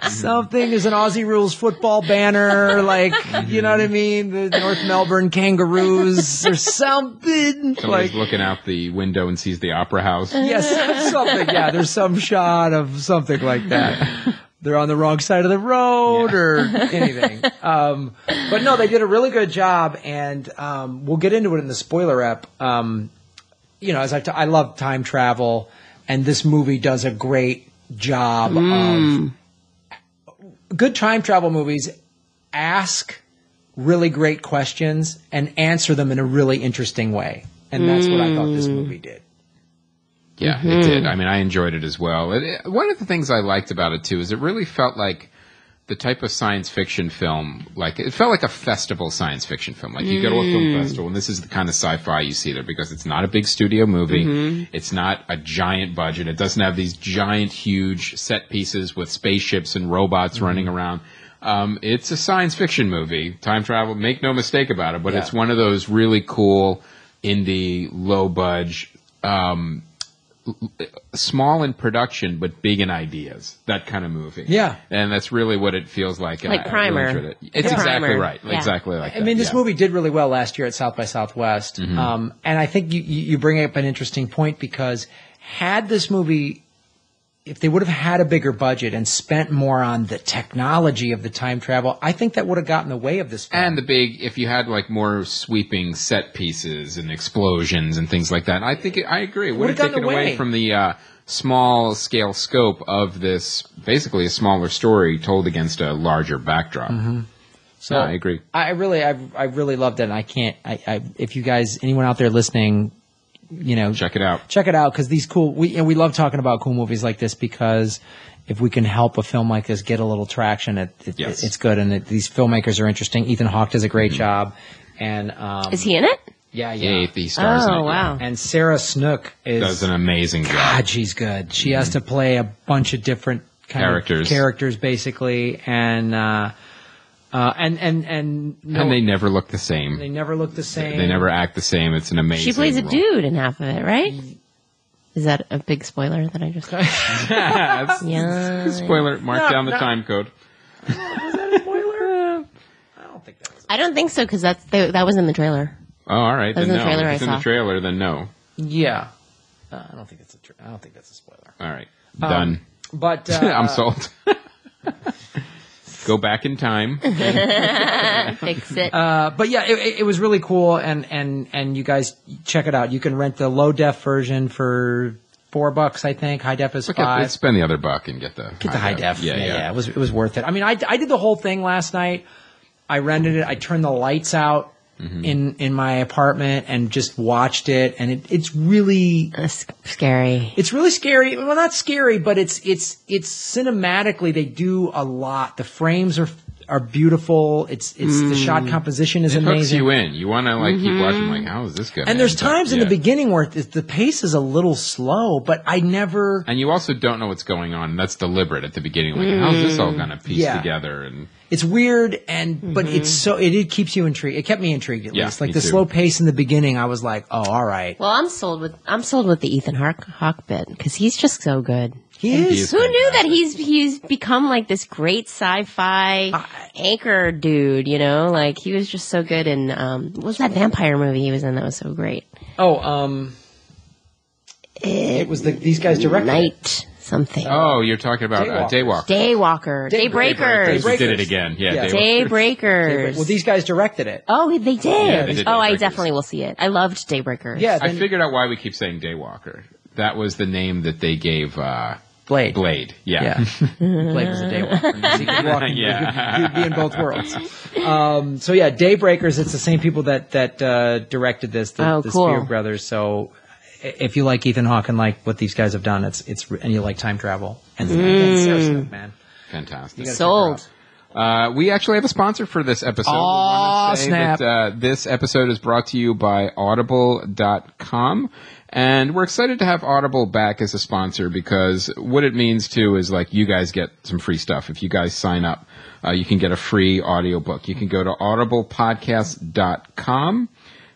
Something is an Aussie Rules football banner, like, you know what I mean? The North Melbourne Kangaroos or something. Somebody's looking out the window and sees the Opera House. Yes, something. Yeah, there's some shot of something like that. They're on the wrong side of the road or anything. But no, they did a really good job, and we'll get into it in the spoiler app. As I love time travel, and this movie does a great job of good time travel movies. Ask really great questions and answer them in a really interesting way, and that's what I thought this movie did. Yeah, it did. I mean, I enjoyed it as well. One of the things I liked about it, too, is it really felt like the type of science fiction film, like it felt like a festival science fiction film. Like you go to a film festival, and this is the kind of sci-fi you see there because it's not a big studio movie. It's not a giant budget. It doesn't have these giant, huge set pieces with spaceships and robots running around. It's a science fiction movie. Time travel, make no mistake about it, but it's one of those really cool, indie, low-budget, small in production but big in ideas, that kind of movie. Yeah. And that's really what it feels like. Like Primer. Really it's exactly right. Yeah. Exactly like that. I mean, this movie did really well last year at South by Southwest. And I think you bring up an interesting point because had this movie, if they would have had a bigger budget and spent more on the technology of the time travel, I think that would have gotten in the way of this film. And if you had like more sweeping set pieces and explosions and things like that, I agree. It would have taken away from the small scale scope of this, basically a smaller story told against a larger backdrop. So I agree. I really loved it. And I can't, if you guys, anyone out there listening, check it out. Check it out because these we love talking about cool movies like this because if we can help a film like this get a little traction, it's good. And these filmmakers are interesting. Ethan Hawke does a great job. And is he in it? Yeah. He stars in it. Oh, wow. And Sarah Snook does an amazing job. God, she's good. She has to play a bunch of different characters basically, and they never look the same. They never look the same. They never act the same. It's an amazing. She plays a role. dude in half of it, right? Is that a big spoiler that I just? Yeah. Spoiler. Mark down the time code. Was that a spoiler? I don't think that was. I don't think so because that was in the trailer. Oh, all right. That was in the trailer If it's in the trailer, then no. Yeah. I don't think that's a spoiler. All right. Done. But I'm sold. Go back in time. Fix it. But yeah, it was really cool, and you guys check it out. You can rent the low def version for $4, I think. High def is $5. Spend the other buck and get the high def. Yeah. It was worth it. I mean, I did the whole thing last night. I rented it. I turned the lights out in my apartment and just watched it, and it's really scary. It's really scary. Well, not scary, but it's cinematically they do a lot. The frames are beautiful. It's the shot composition is It hooks amazing. you in. You want to like keep watching. Like, how is this going? And there's times in the beginning where the pace is a little slow, but I never. And you also don't know what's going on. That's deliberate at the beginning. Like, how's this all going to piece together? And it's weird, but it keeps you intrigued. It kept me intrigued at least. Like the slow pace in the beginning, I was like, oh, all right. Well, I'm sold with the Ethan Hawke bit because he's just so good. He is. Who knew that he's become like this great sci-fi anchor dude? You know, like he was just so good in what was that vampire movie he was in that was so great? Oh, it was these guys directed Night something. Oh, you're talking about Daybreakers. Daybreakers. We did it again. Yeah, Daybreakers. Well, these guys directed it. Oh, they did. Yeah, they did I Daybreakers. definitely will see it. I loved Daybreakers. Yeah, I figured out why we keep saying Daywalker. That was the name that they gave Blade. Blade. Yeah. Blade was a daywalker. He could walk. He'd be in both worlds. So yeah, Daybreakers. It's the same people that directed this. The cool. Spear brothers. So if you like Ethan Hawke and like what these guys have done, it's and you like time travel and Sarah Snook, man, Fantastic. Sold. We actually have a sponsor for this episode. Oh, we want to say snap. that this episode is brought to you by Audible.com. And we're excited to have Audible back as a sponsor because what it means, too, is like you guys get some free stuff. If you guys sign up, you can get a free audiobook. You can go to audiblepodcast.com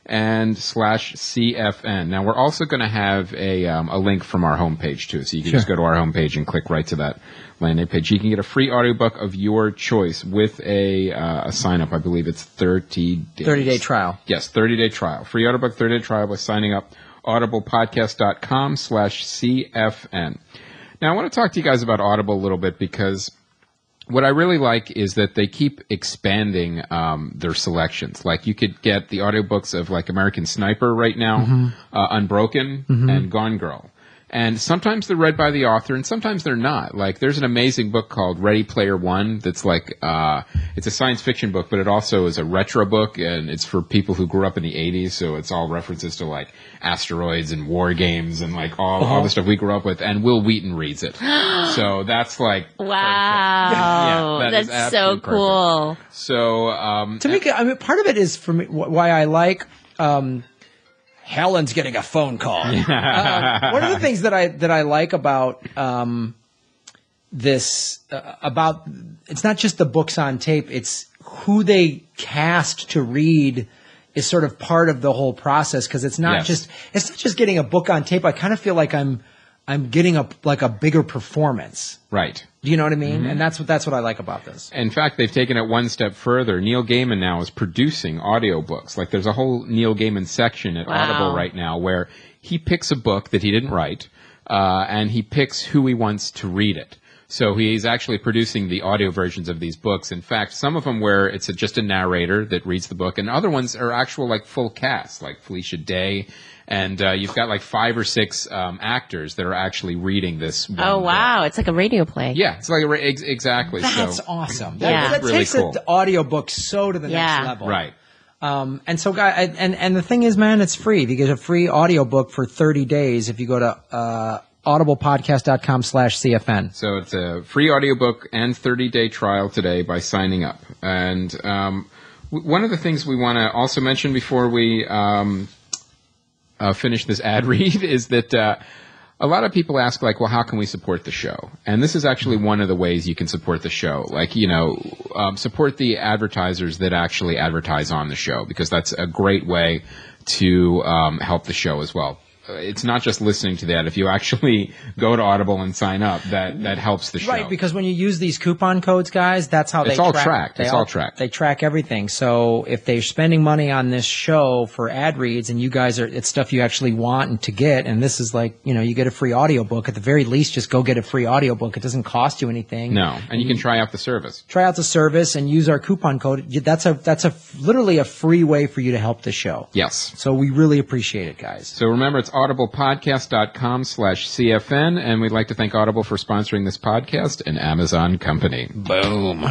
and /CFN. Now, we're also going to have a link from our homepage, too. So you can just go to our homepage and click right to that landing page. You can get a free audiobook of your choice with a sign-up. I believe it's 30 days. 30-day trial. Yes, 30-day trial. Free audiobook, 30-day trial by signing up. audiblepodcast.com /CFN. Now, I want to talk to you guys about Audible a little bit because what I really like is that they keep expanding their selections. Like you could get the audiobooks of like American Sniper right now, Unbroken, and Gone Girl. And sometimes they're read by the author, and sometimes they're not. Like, there's an amazing book called Ready Player One that's like, it's a science fiction book, but it also is a retro book, and it's for people who grew up in the 80s, so it's all references to, like, asteroids and war games and, like, all the stuff we grew up with, and Will Wheaton reads it. So that's, like, wow. Yeah, that's so perfect. cool. So, To me, I mean, part of it is for me why I like Helen's getting a phone call. One of the things that I like about this about it's not just the books on tape; it's who they cast to read is sort of part of the whole process because it's not just getting a book on tape. I kind of feel like I'm getting a bigger performance. right. Do you know what I mean? And that's what I like about this. In fact, they've taken it one step further. Neil Gaiman now is producing audiobooks. Like there's a whole Neil Gaiman section at Audible right now where he picks a book that he didn't write, and he picks who he wants to read it. So he's actually producing the audio versions of these books. In fact, some of them where it's just a narrator that reads the book, and other ones are actual like full cast, like Felicia Day. And you've got like 5 or 6 actors that are actually reading this one Oh, wow. book. It's like a radio play. Yeah, it's like exactly. That's so, awesome. Yeah. That really takes cool. the audiobook so to the next level. Right. And so, and the thing is, man, it's free. You get a free audiobook for 30 days if you go to audiblepodcast.com /CFN. So it's a free audiobook and 30-day trial today by signing up. And one of the things we want to also mention before we finish this ad read is that a lot of people ask, like, well, how can we support the show? And this is actually one of the ways you can support the show. Like, you know, support the advertisers that actually advertise on the show because that's a great way to help the show as well. It's not just listening to that. If you actually go to Audible and sign up, that helps the show. Right, because when you use these coupon codes, guys, that's how It's they all track. tracked. It's all tracked. They track everything. So if they're spending money on this show for ad reads and you guys it's stuff you actually want to get, and this is like, you know, you get a free audiobook. At the very least, just go get a free audiobook. It doesn't cost you anything. No, and you can try out the service. Try out the service and use our coupon code. That's literally a free way for you to help the show. Yes. So we really appreciate it, guys. So remember, it's audiblepodcast.com /CFN, and we'd like to thank Audible for sponsoring this podcast and Amazon Company. Boom.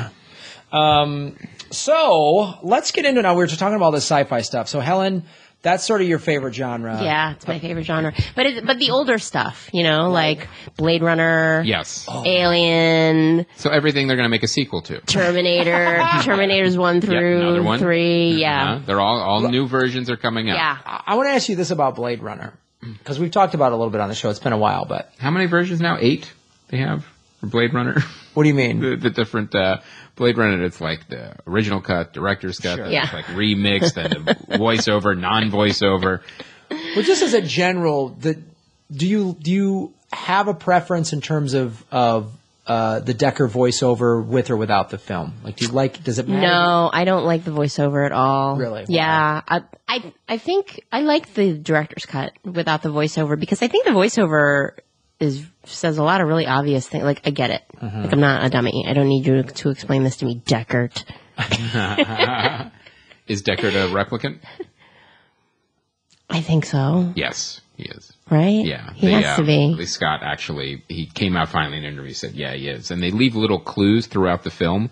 So let's get into now. We were just talking about all this sci-fi stuff. So Helen, That's sort of your favorite genre. Yeah, it's my favorite genre. But the older stuff, like Blade Runner. Yes. Alien. So everything they're going to make a sequel to. Terminator. Terminators 1 through 3. Yeah. They're all new versions are coming out. Yeah. I want to ask you this about Blade Runner, because we've talked about it a little bit on the show. It's been a while, but how many versions now? 8 they have for Blade Runner? What do you mean? The different Blade Runner, it's like the original cut, director's cut, Sure. Yeah. it's like remixed, and the voiceover, non-voiceover. Well, just as a general, do you have a preference in terms of the Decker voiceover with or without the film? Like, does it matter? No, I don't like the voiceover at all. Really? Yeah. I think I like the director's cut without the voiceover, because I think the voiceover says a lot of really obvious things. Like, I get it. Like, I'm not a dummy. I don't need you to explain this to me, Deckard. Is Deckard a replicant? I think so. Yes, he is. Right? Yeah. He has to be. Lee Scott actually, he came out finally in an interview, said, yeah, he is. And they leave little clues throughout the film.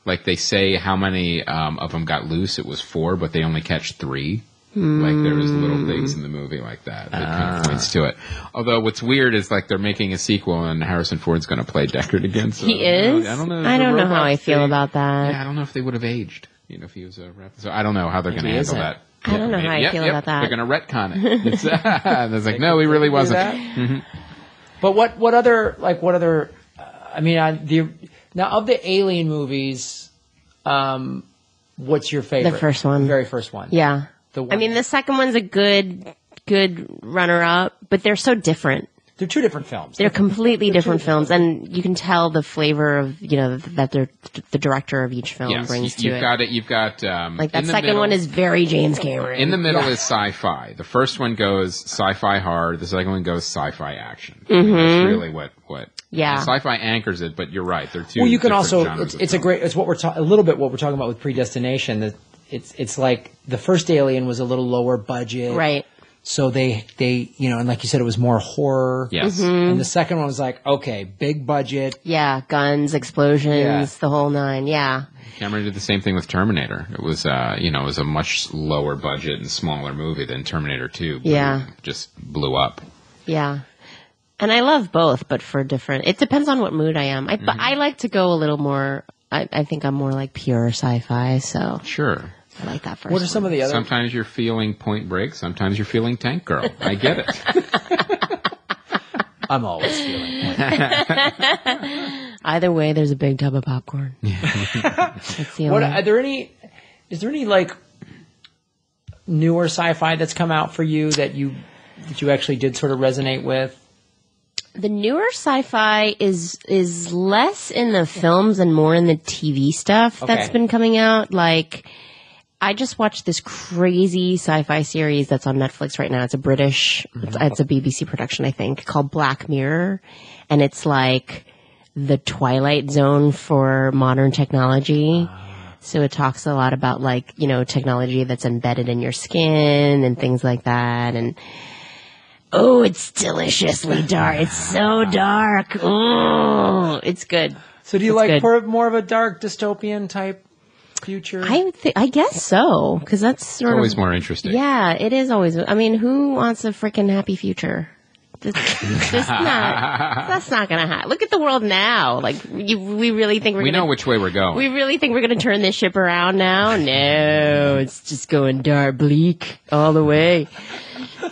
Like, they say how many of them got loose. It was 4, but they only catch 3. Like, there was little things in the movie like that kind of points to it. Although what's weird is, like, they're making a sequel and Harrison Ford's going to play Deckard again. So He is? I don't know. I don't know how I feel about that. Yeah, I don't know if they would have aged, if he was a rep. So I don't know how they're going to Maybe handle isn't. that. I don't know how I feel about that. They're going to retcon it. It's like, no, he really wasn't. But what other I mean, now of the Alien movies, what's your favorite? The first one. The very first one. Yeah. The one. I mean, the second one's a good runner-up, but they're so different. They're two different films. They're completely different films, and you can tell the flavor of that the director of each film brings to it. You've got Like, that second one is very James Cameron. In the middle is sci-fi. The first one goes sci-fi hard. The second one goes sci-fi action. Mm-hmm. That's really what. Yeah. Sci-fi anchors it, but you're right. They're two. Well, you can different also genres of it's a film. great it's what we're a little bit what we're talking about with Predestination. That it's like the first Alien was a little lower budget, Right. So they and like you said, it was more horror. Yes. And the second one was like, okay, big budget. Yeah, guns, explosions, Yeah. the whole nine. Yeah. Cameron did the same thing with Terminator. It was it was a much lower budget and smaller movie than Terminator 2. Yeah. Just blew up. Yeah. And I love both, but for different. It depends on what mood I am. But I like to go a little more. I think I'm more like pure sci-fi, so Sure. I like that first. What are some of the other? Sometimes you're feeling Point Break. Sometimes you're feeling Tank Girl. I get it. I'm always feeling. Either way, there's a big tub of popcorn. That's the What only. are there any? Is there any like newer sci-fi that's come out for you that you actually did sort of resonate with? The newer sci-fi is less in the films and more in the TV stuff that's Okay. been coming out. Like, I just watched this crazy sci-fi series that's on Netflix right now. It's a British, it's a BBC production, I think, called Black Mirror. And it's like the Twilight Zone for modern technology. So it talks a lot about like, technology that's embedded in your skin and things like that. And oh, it's deliciously dark. It's so dark. Oh, it's good. So do you It's like good. more of a dark dystopian type future? I guess so, because that's sort Always of more interesting. Yeah, it is always. I mean, who wants a freaking happy future? That's not gonna happen. Look at the world now. Like, we really think We know which way we're going. we really think we're gonna turn this ship around now? No, it's just going dark, bleak all the way.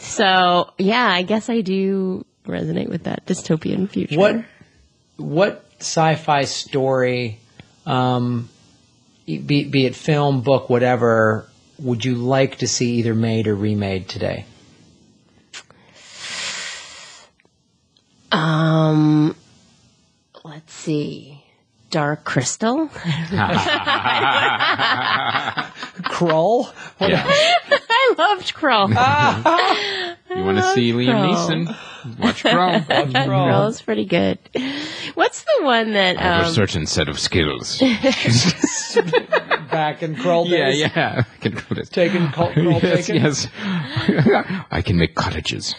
So yeah, I guess I do resonate with that dystopian future. What sci-fi story, be it film, book, whatever, would you like to see either made or remade today? Let's see. Dark Crystal. Krull? Yeah. I loved Krull. You want to see Liam Krull. Neeson? Watch Krull. Krull is pretty good. What's the one that? I have a certain set of skills. Back in Krull days? Yeah. I can do this. Taking Krull Yes, taken? yes. I can make cottages.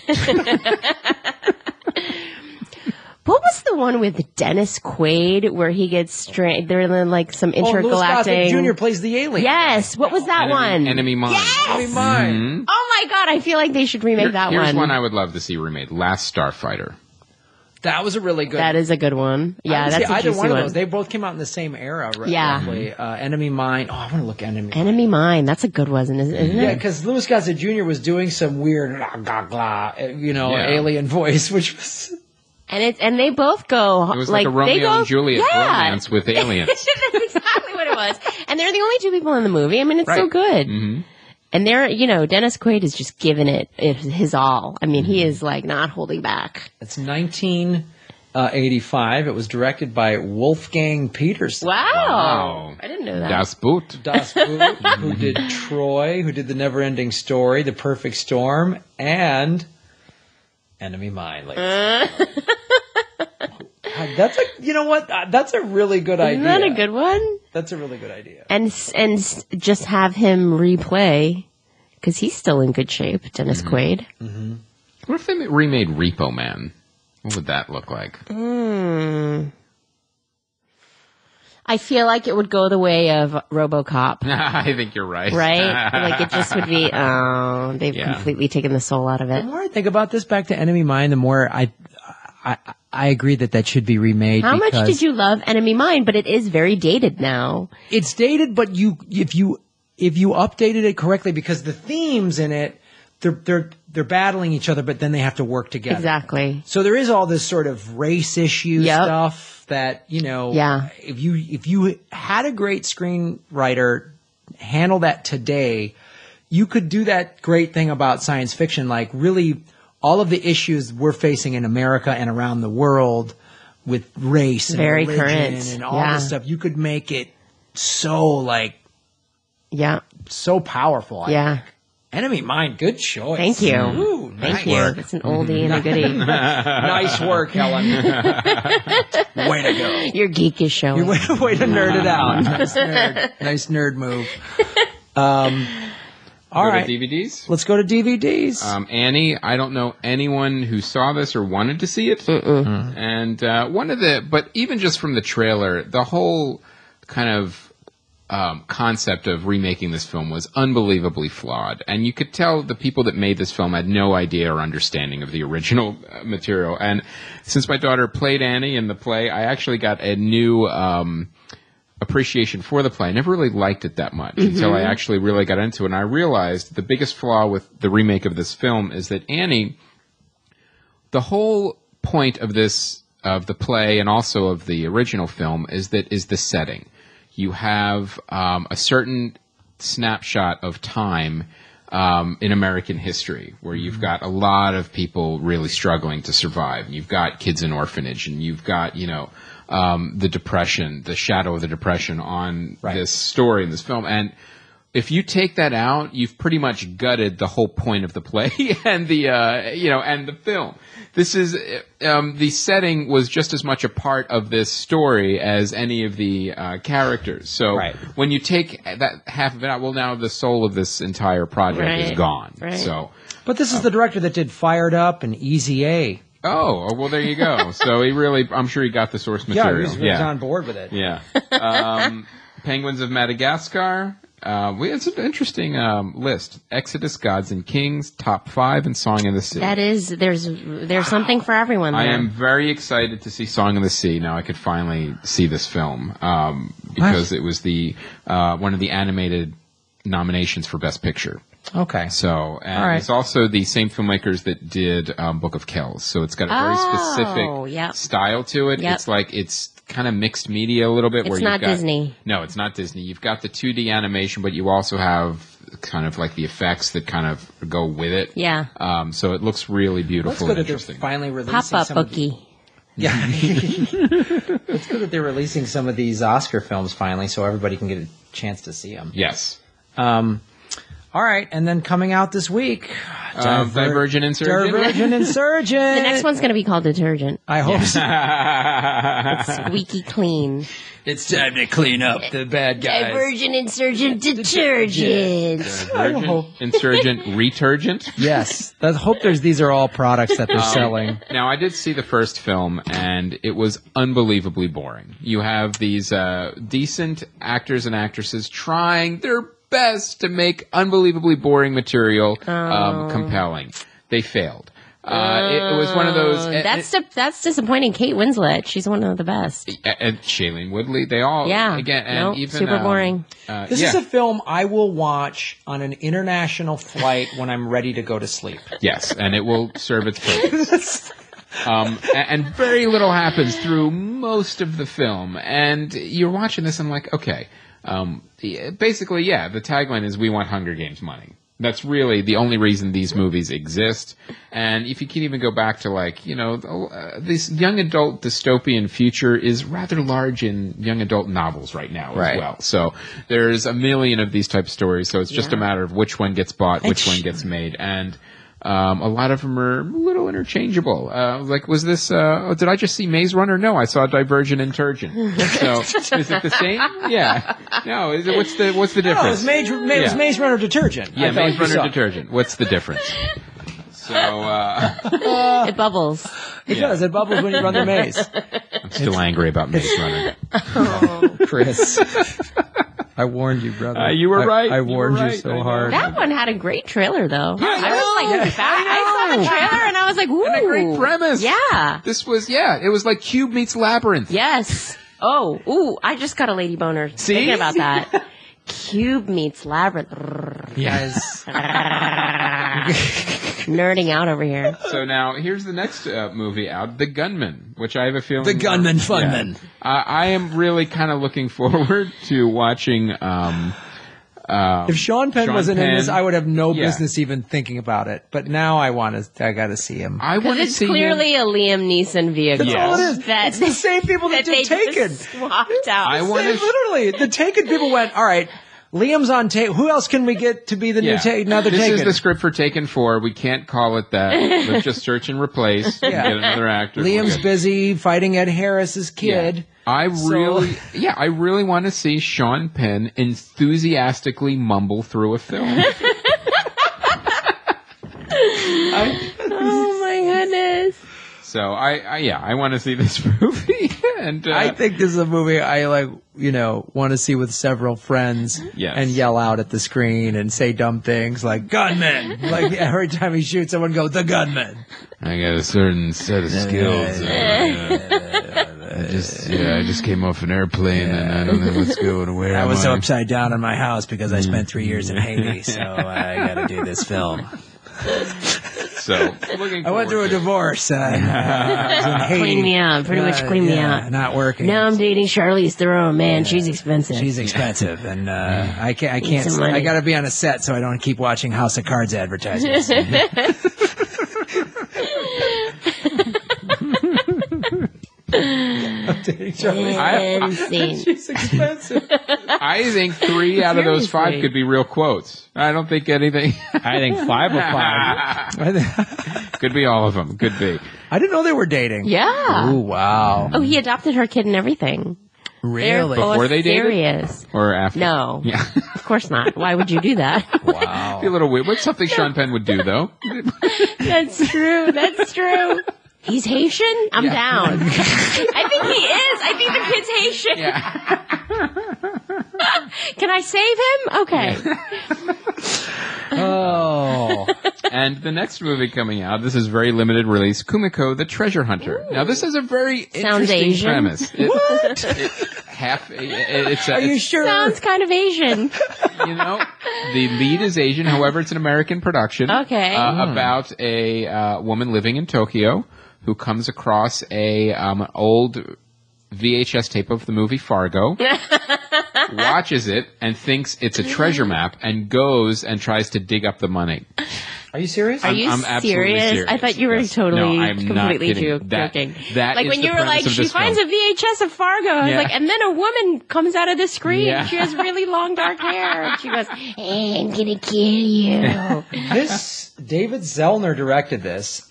What was the one with Dennis Quaid where he gets they're in like some intergalactic... Louis Gossett Jr. plays the alien. Yes. What was that one? Enemy Mine. Yes! Enemy Mine. Oh my God, I feel like they should remake that one. Here's one I would love to see remade. Last Starfighter. That was a really good. That is a good one. Yeah, that's a either juicy one of those. They both came out in the same era, right? Yeah. Roughly. Enemy Mine. Oh, I want to look Enemy. Enemy Mine. That's a good one, isn't it? Yeah, because Louis Gossett Jr. was doing some weird, alien voice, which was. And they both go It was like a Romeo and Juliet romance with aliens. That's exactly what it was. And they're the only two people in the movie. I mean, it's so good. Mm-hmm. And they're, Dennis Quaid is just giving it his all. I mean, he is like not holding back. It's 1985. It was directed by Wolfgang Petersen. Wow. I didn't know that. Das Boot. Das Boot, who did Troy, who did The Never-Ending Story, The Perfect Storm, and Enemy Mine. That's that's a really good idea. Isn't that a good one? That's a really good idea. And just have him replay, because he's still in good shape, Dennis Quaid. Mm-hmm. What if they remade Repo Man? What would that look like? I feel like it would go the way of RoboCop. I think you're right. Right? Like it just would be, they've completely taken the soul out of it. The more I think about this, back to Enemy Mine, the more I agree that should be remade. How much did you love Enemy Mine? But it is very dated now. It's dated, but if you updated it correctly, because the themes in it, they're battling each other, but then they have to work together. Exactly. So there is all this sort of race issue stuff that if you had a great screenwriter handle that today, you could do that great thing about science fiction, like really. All of the issues we're facing in America and around the world with race and very religion current. And all this stuff, you could make it so so powerful. I think. Enemy Mine, good choice. Thank you. Ooh, Thank you. It's an oldie and a goodie. Nice work, Helen. Way to go. Your geek is showing. Way to nerd it out. Nice nerd move. All right. To DVDs? Let's go to DVDs. Annie, I don't know anyone who saw this or wanted to see it. And but even just from the trailer, the whole kind of concept of remaking this film was unbelievably flawed. And you could tell the people that made this film had no idea or understanding of the original material. And since my daughter played Annie in the play, I actually got a new appreciation for the play. I never really liked it that much until I actually really got into it. And I realized the biggest flaw with the remake of this film is that Annie, the whole point of the play and also of the original film is the setting. You have a certain snapshot of time in American history where you've got a lot of people really struggling to survive. You've got kids in orphanage, and you've got, the Depression, the shadow of the Depression on this story in this film. And if you take that out, you've pretty much gutted the whole point of the play and and the film. This is the setting was just as much a part of this story as any of the characters. So when you take that half of it out, well, now the soul of this entire project is gone. Right. So, but this is the director that did Fired Up and Easy A. Oh, well, there you go. So I'm sure he got the source material. He was on board with it. Yeah. Penguins of Madagascar. It's an interesting list. Exodus, Gods and Kings, Top 5, and Song of the Sea. That is, there's something for everyone there. I am very excited to see Song of the Sea. Now I could finally see this film because it was the one of the animated nominations for Best Picture. Okay. So, and it's also the same filmmakers that did Book of Kells. So it's got a very specific style to it. It's like, it's kind of mixed media a little bit. It's not Disney. No, it's not Disney. You've got the 2D animation, but you also have kind of like the effects that kind of go with it. Yeah. So it looks really beautiful and interesting. Finally releasing Pop-up bookie. Yeah. It's good that they're releasing some of these Oscar films finally so everybody can get a chance to see them. Yes. All right, and then coming out this week, Divergent Insurgent. Divergent Insurgent. The next one's going to be called Detergent. I hope so. It's squeaky clean. It's time to clean up the bad guys. Divergent Insurgent Detergent. Divergent Insurgent Returgent. Yes. I hope these are all products that they're selling. Now, I did see the first film, and it was unbelievably boring. You have these decent actors and actresses trying their best to make unbelievably boring material compelling. They failed. It was one of those. That's disappointing. Kate Winslet, she's one of the best. And Shailene Woodley, they all again. And nope, even super boring. This is a film I will watch on an international flight when I'm ready to go to sleep. Yes, and it will serve its purpose. And very little happens through most of the film, and you're watching this and like, okay, basically, the tagline is "We want Hunger Games money." That's really the only reason these movies exist. And if you can even go back to this young adult dystopian future is rather large in young adult novels right now as well. So there's a million of these type of stories. So it's just a matter of which one gets bought, which one gets made. And a lot of them are a little interchangeable. Was this, did I just see Maze Runner? No, I saw Divergent Insurgent. So, is it the same? Yeah. No, what's the difference? No, it was Maze Runner Detergent. Yeah, Maze Runner Detergent. What's the difference? So, it bubbles. It does. It bubbles when you run the maze. I'm still angry about Maze Runner. Oh, Chris. I warned you, brother. You were right. I warned you so hard. That one had a great trailer, though. I saw the trailer and I was like, ooh. And a great premise. Yeah. This was, it was like Cube meets Labyrinth. Yes. Oh, ooh, I just got a lady boner thinking about that. Cube meets Labyrinth. Yes. Nerding out over here. So now, here's the next movie out, The Gunman, which I have a feeling... The Gunman Funman. I am really kind of looking forward to watching... if Sean Penn wasn't in this, I would have no business even thinking about it. But now I got to see him. I want to see clearly a Liam Neeson vehicle. That's all it is. It's the same people that did Taken. Swapped out. Literally, the Taken people went, all right, Liam's on Taken. Who else can we get to be the new Taken? This is the script for Taken 4. We can't call it that. Let's just search and replace and get another actor. Liam's busy fighting Ed Harris's kid. Yeah. I really want to see Sean Penn enthusiastically mumble through a film. Oh my goodness. So I want to see this movie, and I think this is a movie I want to see with several friends, and yell out at the screen and say dumb things like "gunman." Like every time he shoots someone, go "the gunman." I got a certain set of skills. I just came off an airplane and I don't know what's going where. I was upside down in my house because I spent 3 years in Haiti, so I got to do this film. So, I went through a divorce. Clean me out. Pretty much clean me out. Not working. Now I'm dating Charlize Theron. Man, she's expensive. She's expensive, and I can't. I got to be on a set so I don't keep watching House of Cards advertisements. I'm dating Charlize. She's expensive. I think 3 out of those 5 could be real quotes. I don't think anything. I think 5 of 5. Could be all of them. Could be. I didn't know they were dating. Yeah. Oh, wow. Oh, he adopted her kid and everything. Really? Before they dated? Serious. Or after? No. Yeah. Of course not. Why would you do that? Wow. Be a little weird. What's something Sean Penn would do, though? That's true. That's true. He's Haitian? I'm down. I think he is. I think the kid's Haitian. Yeah. Can I save him? Okay. Oh. And the next movie coming out, this is very limited release, Kumiko the Treasure Hunter. Ooh. Now, this is a very interesting premise. What? Are you sure? Sounds kind of Asian. The lead is Asian. However, it's an American production. Okay. About a woman living in Tokyo who comes across an old VHS tape of the movie Fargo, watches it, and thinks it's a treasure map, and goes and tries to dig up the money. Are you serious? Are you I'm absolutely serious. I thought you were Yes. totally No, I'm not completely kidding. joking. That like is when the you were premise like, of she this finds film. a VHS of Fargo. I was Yeah. like, and then a woman comes out of the screen. Yeah. She has really long dark hair. And she goes, hey, I'm gonna kill you. This David Zellner directed this.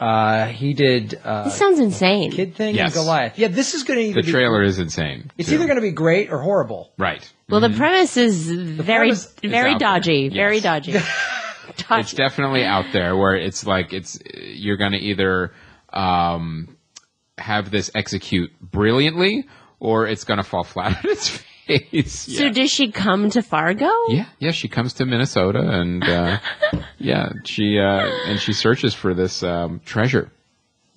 He did This sounds insane. Kid Thing Yes. and Goliath. Yeah, this is going to either The trailer is insane. It's too. either going to be great or horrible. Right. Well, the premise is very, premise is very out there. dodgy. Yes. Very dodgy. It's definitely out there where it's like you're going to either have this execute brilliantly or it's going to fall flat on its face. So does she come to Fargo? Yeah, she comes to Minnesota and she searches for this treasure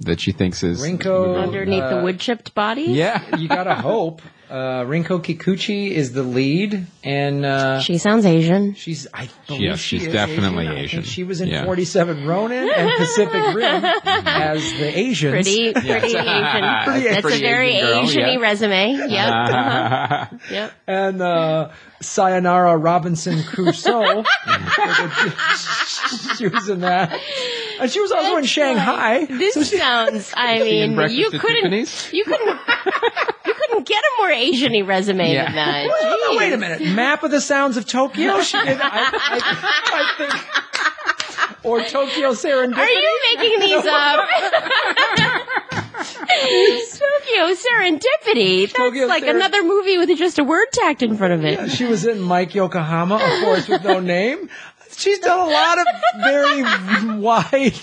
that she thinks is Rinko Underneath the wood chipped body? Yeah. You gotta hope. Rinko Kikuchi is the lead, and She sounds Asian. I believe Yes, she she's is definitely I think Asian. she was in Yeah. 47 Ronin and Pacific Rim as the Asians. Pretty Asian. Pretty That's pretty a very Asian girl, Asian-y yeah. resume. Yep. Uh-huh. Yep. And Sayonara Robinson Crusoe. She was in that. And she was also in Shanghai. This sounds, I in mean, Breakfast you at couldn't Tiffany's? get a more Asian-y resume Yeah. than that. Oh, Jeez. wait a minute. Map of the Sounds of Tokyo? She did, I think. Or Tokyo Serendipity? Are you making these up? Tokyo Serendipity. That's Tokyo like Seren- another movie with just a word tacked in front of it. She was in Mike Yokohama, of course, with no name. She's done a lot of very wide.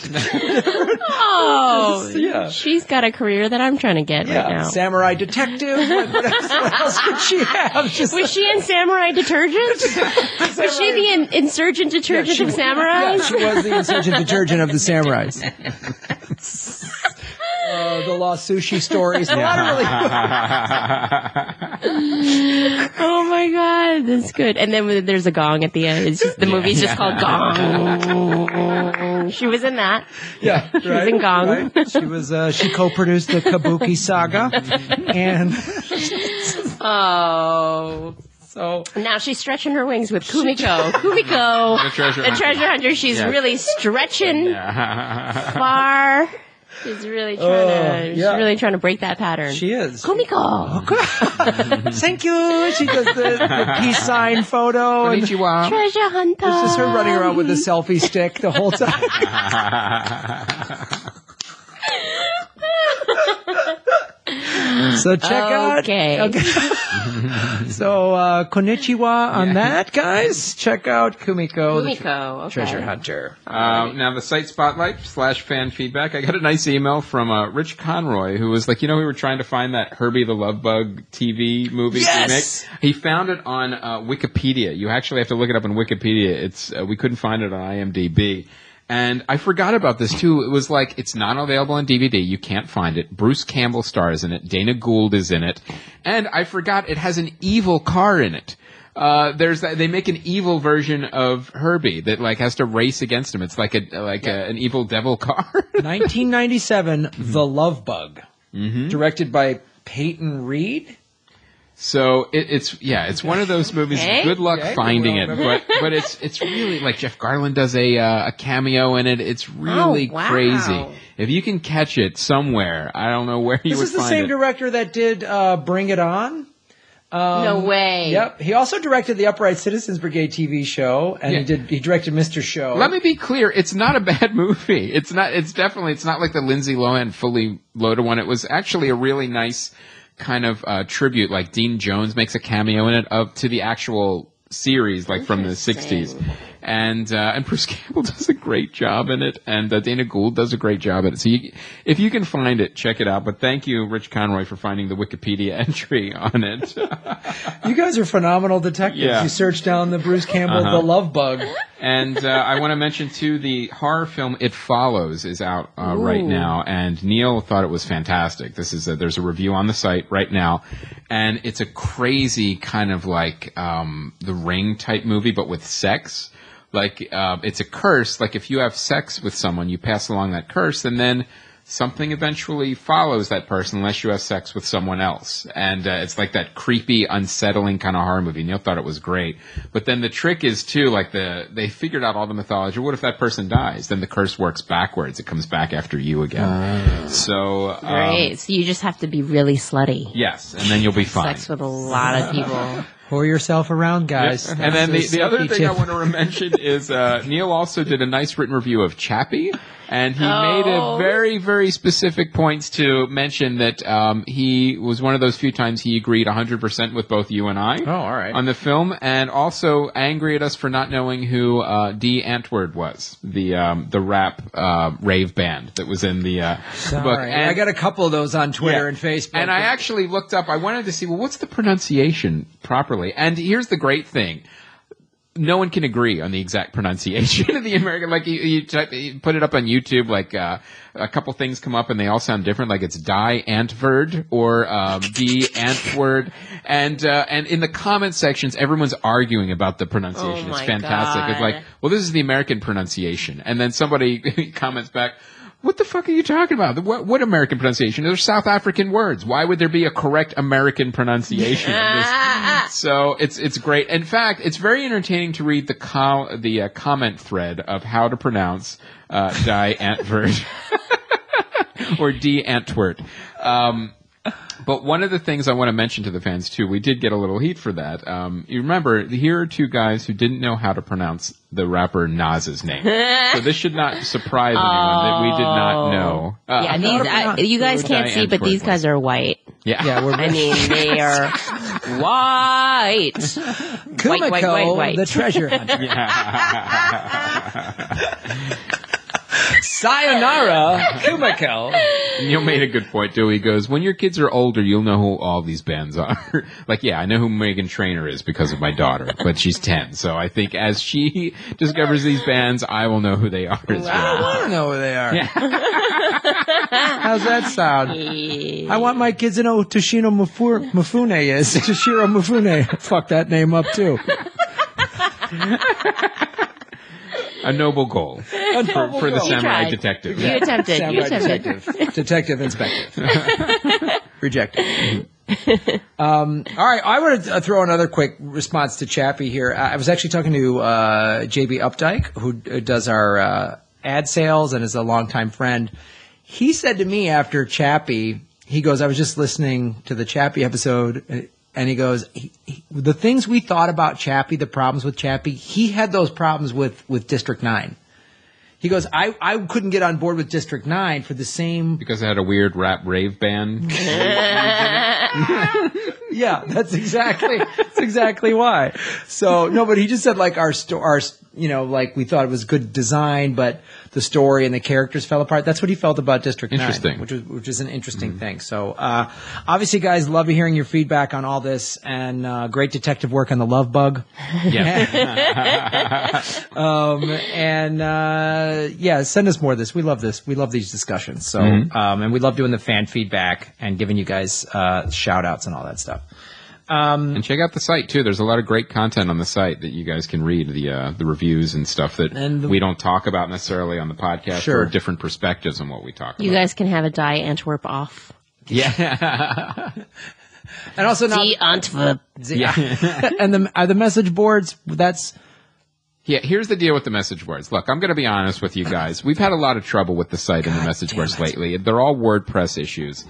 Oh, Yeah. she's got a career that I'm trying to get right now. Samurai Detective. Like, what else could she have? Just Was she in Samurai Detergent? Was she the insurgent detergent of samurais? Yeah, she was the insurgent detergent of the samurais. The Lost Sushi Stories. A lot of really Oh my god, that's good. And then there's a gong at the end. It's just, the movie's just called Gong. She was in that. Yeah, She was in Gong. Right. She was. She co-produced the Kabuki Saga, and Oh. so Now she's stretching her wings with Kumiko. Kumiko, The treasure the hunter. treasure hunter. She's Yes. really stretching far. She's really trying yeah. She's really trying to break that pattern. she is. Kumiko. Thank you. She does the peace sign photo. And it's Konnichiwa. Treasure hunter. just her running around with the selfie stick the whole time. So check out. Okay. So konnichiwa on that, guys. Check out Kumiko, the Kumiko. Okay. treasure hunter. Now the site spotlight / fan feedback. I got a nice email from Rich Conroy, who was like, we were trying to find that Herbie the Love Bug TV movie Yes! remake. He found it on Wikipedia. You actually have to look it up on Wikipedia. It's we couldn't find it on IMDb. And I forgot about this too. It was like, it's not available on DVD. You can't find it. Bruce Campbell stars in it. Dana Gould is in it. And I forgot it has an evil car in it. They make an evil version of Herbie that like has to race against him. It's like an evil devil car. 1997, The Love Bug, directed by Peyton Reed. So it's one of those movies. Okay. Good luck Okay. finding it, Well, but it's really like Jeff Garland does a cameo in it. It's really Oh, wow. crazy. If you can catch it somewhere, I don't know where you This would is the find same it. director that did Bring It On. No way. Yep. He also directed the Upright Citizens Brigade TV show, and Yeah. he directed Mr. Show. Let me be clear. It's not a bad movie. It's not like the Lindsay Lohan fully loaded one. It was actually a really nice kind of tribute. Like Dean Jones makes a cameo in it to the actual series, like from the 60s. And Bruce Campbell does a great job in it, and Dana Gould does a great job in it. So if you can find it, check it out. But thank you, Rich Conroy, for finding the Wikipedia entry on it. You guys are phenomenal detectives. Yeah. You search down the Bruce Campbell, The Love Bug. And I want to mention, too, the horror film It Follows is out right now, and Neil thought it was fantastic. There's a review on the site right now, and it's a crazy kind of like The Ring type movie, but with sex. Like, it's a curse. Like, if you have sex with someone, you pass along that curse, and then something eventually follows that person unless you have sex with someone else. And it's like that creepy, unsettling kind of horror movie. Neil thought it was great. But then the trick is, too, like they figured out all the mythology. What if that person dies? Then the curse works backwards. It comes back after you again. So Great. So you just have to be really slutty. yes, and then you'll be fine. Sex with a lot of people. Pour yourself around, guys. Yep. And then the other thing I want to mention is Neil also did a nice written review of Chappie, and he made a very, very specific points to mention that he was one of those few times he agreed 100% with both you and I all right. on the film, and also angry at us for not knowing who D. Antwoord was, the rap rave band that was in the book. And I got a couple of those on Twitter and Facebook. And I actually looked up, I wanted to see, well, what's the pronunciation properly? And here's the great thing. No one can agree on the exact pronunciation of the American, like you put it up on YouTube, like a couple things come up and they all sound different, like it's Die Antwoord or D Antwoord. And in the comment sections, everyone's arguing about the pronunciation. It's fantastic. God. It's like, well, this is the American pronunciation. And then somebody comments back, what the fuck are you talking about? What American pronunciation? They're South African words. Why would there be a correct American pronunciation of this? So it's great. In fact, it's very entertaining to read the comment thread of how to pronounce Die Antwoord or D Antwoord. But one of the things I want to mention to the fans, too, we did get a little heat for that. You remember, here are two guys who didn't know how to pronounce the rapper Nas's name. So this should not surprise anyone that we did not know. You guys can't see, but these guys are white. Yeah. I mean, they are white. Kumiko, white. the treasure hunter. Sayonara, Kumiko. Neil made a good point, too. He goes, when your kids are older, you'll know who all these bands are. Like, yeah, I know who Meghan Trainor is because of my daughter, but she's 10. So I think as she discovers these bands, I will know who they are as well. I want to know who they are. Yeah. How's that sound? I want my kids to know who Toshiro Mifune is. Toshiro Mifune. Fuck that name up, too. A noble goal for the samurai detective. You attempted. Detective inspector. Rejected. All right, I want to throw another quick response to Chappie here. I was actually talking to JB Updike, who does our ad sales and is a longtime friend. He said to me after Chappie, he goes, I was just listening to the Chappie episode, and he goes, the things we thought about Chappie, the problems with Chappie, he had those problems with District 9. He goes, I couldn't get on board with District 9 for the same... Because it had a weird rap rave band. Yeah, that's exactly why. So, no, but he just said like our like we thought it was good design, but the story and the characters fell apart. That's what he felt about District 9. Interesting. Which is an interesting thing. So, obviously, guys, love hearing your feedback on all this, and great detective work on the Love Bug. Yeah. Yeah, send us more of this. We love this. We love these discussions. So, and we love doing the fan feedback and giving you guys shout outs and all that stuff. And check out the site too. There's a lot of great content on the site that you guys can read, the reviews and stuff that we don't talk about necessarily on the podcast. Sure. Or different perspectives on what we talk about. You guys can have a Die Antwerp off. Yeah. And also now Die Antwerp. Yeah. And the message boards, that's... Yeah, here's the deal with the message boards. Look, I'm going to be honest with you guys. We've had a lot of trouble with the site and the message boards lately. They're all WordPress issues.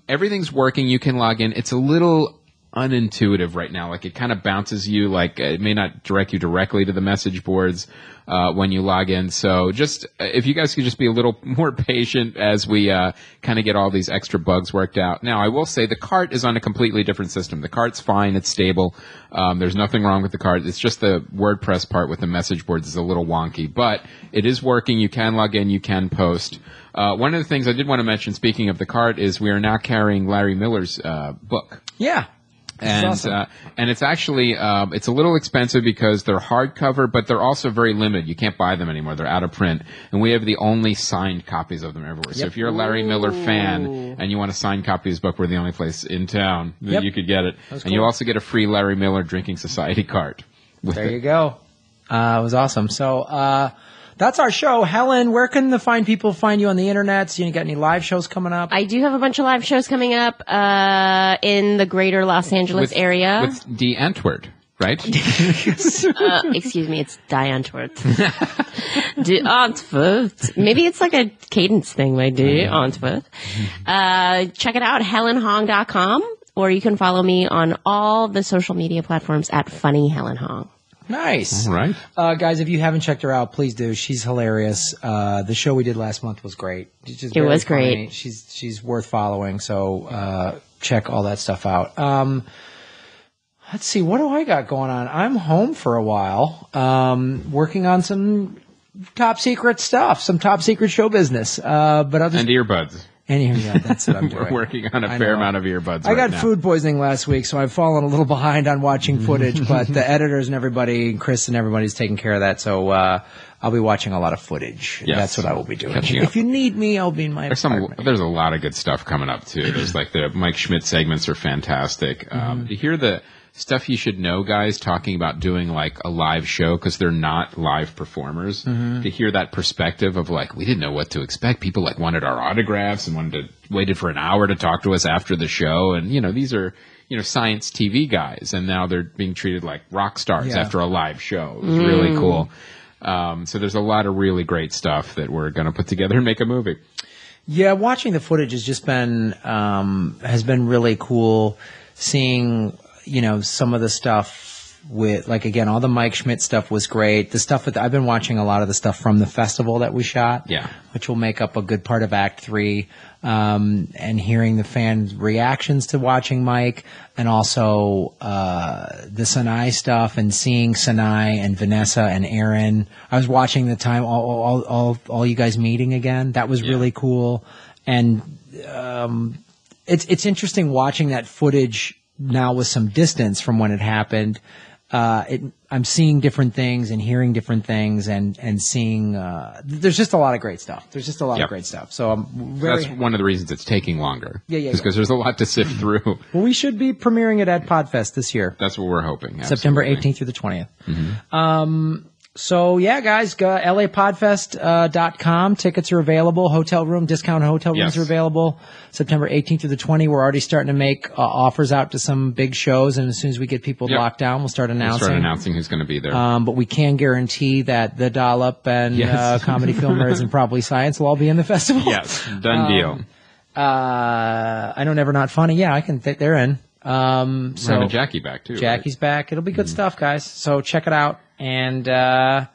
Everything's working. You can log in. It's a little unintuitive right now. Like it kind of bounces you, like it may not direct you directly to the message boards when you log in. So just if you guys could just be a little more patient as we kind of get all these extra bugs worked out. Now, I will say the cart is on a completely different system. The cart's fine. It's stable. There's nothing wrong with the cart. It's just the WordPress part with the message boards is a little wonky, but it is working. You can log in. You can post. One of the things I did want to mention, speaking of the cart, is we are now carrying Larry Miller's book. Yeah. And awesome. And it's actually it's a little expensive because they're hardcover, but they're also very limited. You can't buy them anymore; they're out of print. And we have the only signed copies of them everywhere. So if you're a Larry Miller fan and you want a signed copy of his book, we're the only place in town that you could get it. And you also get a free Larry Miller Drinking Society card. There you go. It was awesome. So that's our show. Helen, where can the fine people find you on the internet? You got any live shows coming up? I do have a bunch of live shows coming up in the greater Los Angeles area. With D. Antwoord, right? Excuse me, it's Die Antwoord. Die Antwoord. Maybe it's like a cadence thing, like Die Antwoord. Check it out, helenhong.com, or you can follow me on all the social media platforms at Funny Helen Hong. Nice. All right. Guys, if you haven't checked her out, please do. She's hilarious. The show we did last month was great. It was great. She's worth following, so check all that stuff out. Let's see, what do I got going on? I'm home for a while, working on some top secret stuff, some top secret show business. But I'll just... And earbuds. Yeah, that's what I'm doing. We're working on a fair amount of earbuds I got now. food poisoning last week, so I've fallen a little behind on watching footage, but the editors and everybody, Chris and everybody's taking care of that, so I'll be watching a lot of footage. Yes. That's what I will be doing. Catching up. If you need me, I'll be in my apartment. There's a lot of good stuff coming up, too. There's like the Mike Schmidt segments are fantastic. To hear the stuff you should know, guys, talking about doing like a live show because they're not live performers. To hear that perspective of like, we didn't know what to expect. People like wanted our autographs and waited for an hour to talk to us after the show. And, these are, science TV guys. And now they're being treated like rock stars after a live show. It was really cool. So there's a lot of really great stuff that we're going to put together and make a movie. Yeah, watching the footage has just been, has been really cool seeing, some of the stuff with, like, again, all the Mike Schmidt stuff was great. The stuff I've been watching a lot of the stuff from the festival that we shot, which will make up a good part of Act 3, and hearing the fans' reactions to watching Mike, and also the Sinai stuff, and seeing Sinai and Vanessa and Aaron. I was watching the time all you guys meeting again. That was really cool, and it's interesting watching that footage now with some distance from when it happened. I'm seeing different things and hearing different things and seeing, there's just a lot of great stuff. There's just a lot of great stuff. So I'm That's one of the reasons it's taking longer. Because there's a lot to sift through. Well, we should be premiering it at Podfest this year. That's what we're hoping. Absolutely. September 18th through the 20th. So yeah, guys, go lapodfest.com. Tickets are available. Discount hotel rooms are available. September 18th through the 20th. We're already starting to make offers out to some big shows, and as soon as we get people locked down, we'll start announcing. Who's going to be there. But we can guarantee that the Dollop and Comedy Filmmakers and Probably Science will all be in the festival. Yes, done deal. I know Never Not Funny. Yeah, I can think they're in. So having Jackie back too. Jackie's back. It'll be good stuff, guys. So check it out. And I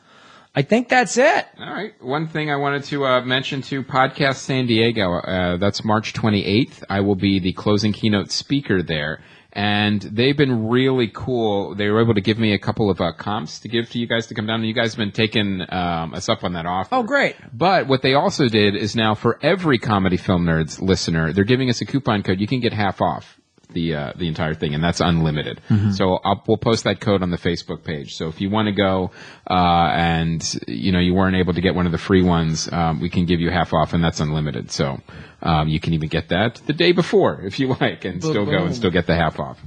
think that's it. All right. One thing I wanted to mention to Podcast San Diego. That's March 28th. I will be the closing keynote speaker there. And they've been really cool. They were able to give me a couple of comps to give to you guys to come down. And you guys have been taking us up on that offer. Oh, great. But what they also did is now for every Comedy Film Nerds listener, they're giving us a coupon code. You can get half off the entire thing, and that's unlimited. So we'll post that code on the Facebook page. So if you want to go and you weren't able to get one of the free ones, we can give you half off, and that's unlimited. So you can even get that the day before if you like, and still go and still get the half off.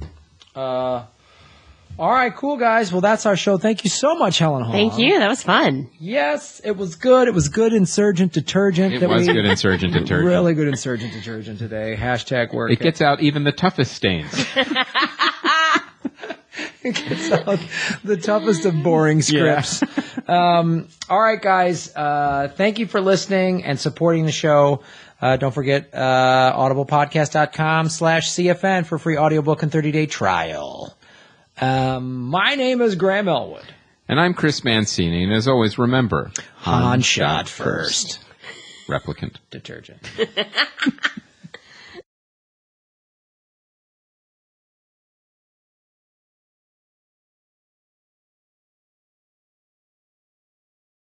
All right, cool, guys. Well, that's our show. Thank you so much, Helen Hong. Thank you. That was fun. Yes, it was good. It was good Insurgent detergent. It was good Insurgent detergent. Really good Insurgent detergent today. Hashtag work. It gets out even the toughest stains. It gets out the toughest of boring scripts. All right, guys. Thank you for listening and supporting the show. Don't forget audiblepodcast.com/CFN for free audiobook and 30-day trial. My name is Graham Elwood. And I'm Chris Mancini. And as always, remember, Han shot first. Replicant. Detergent.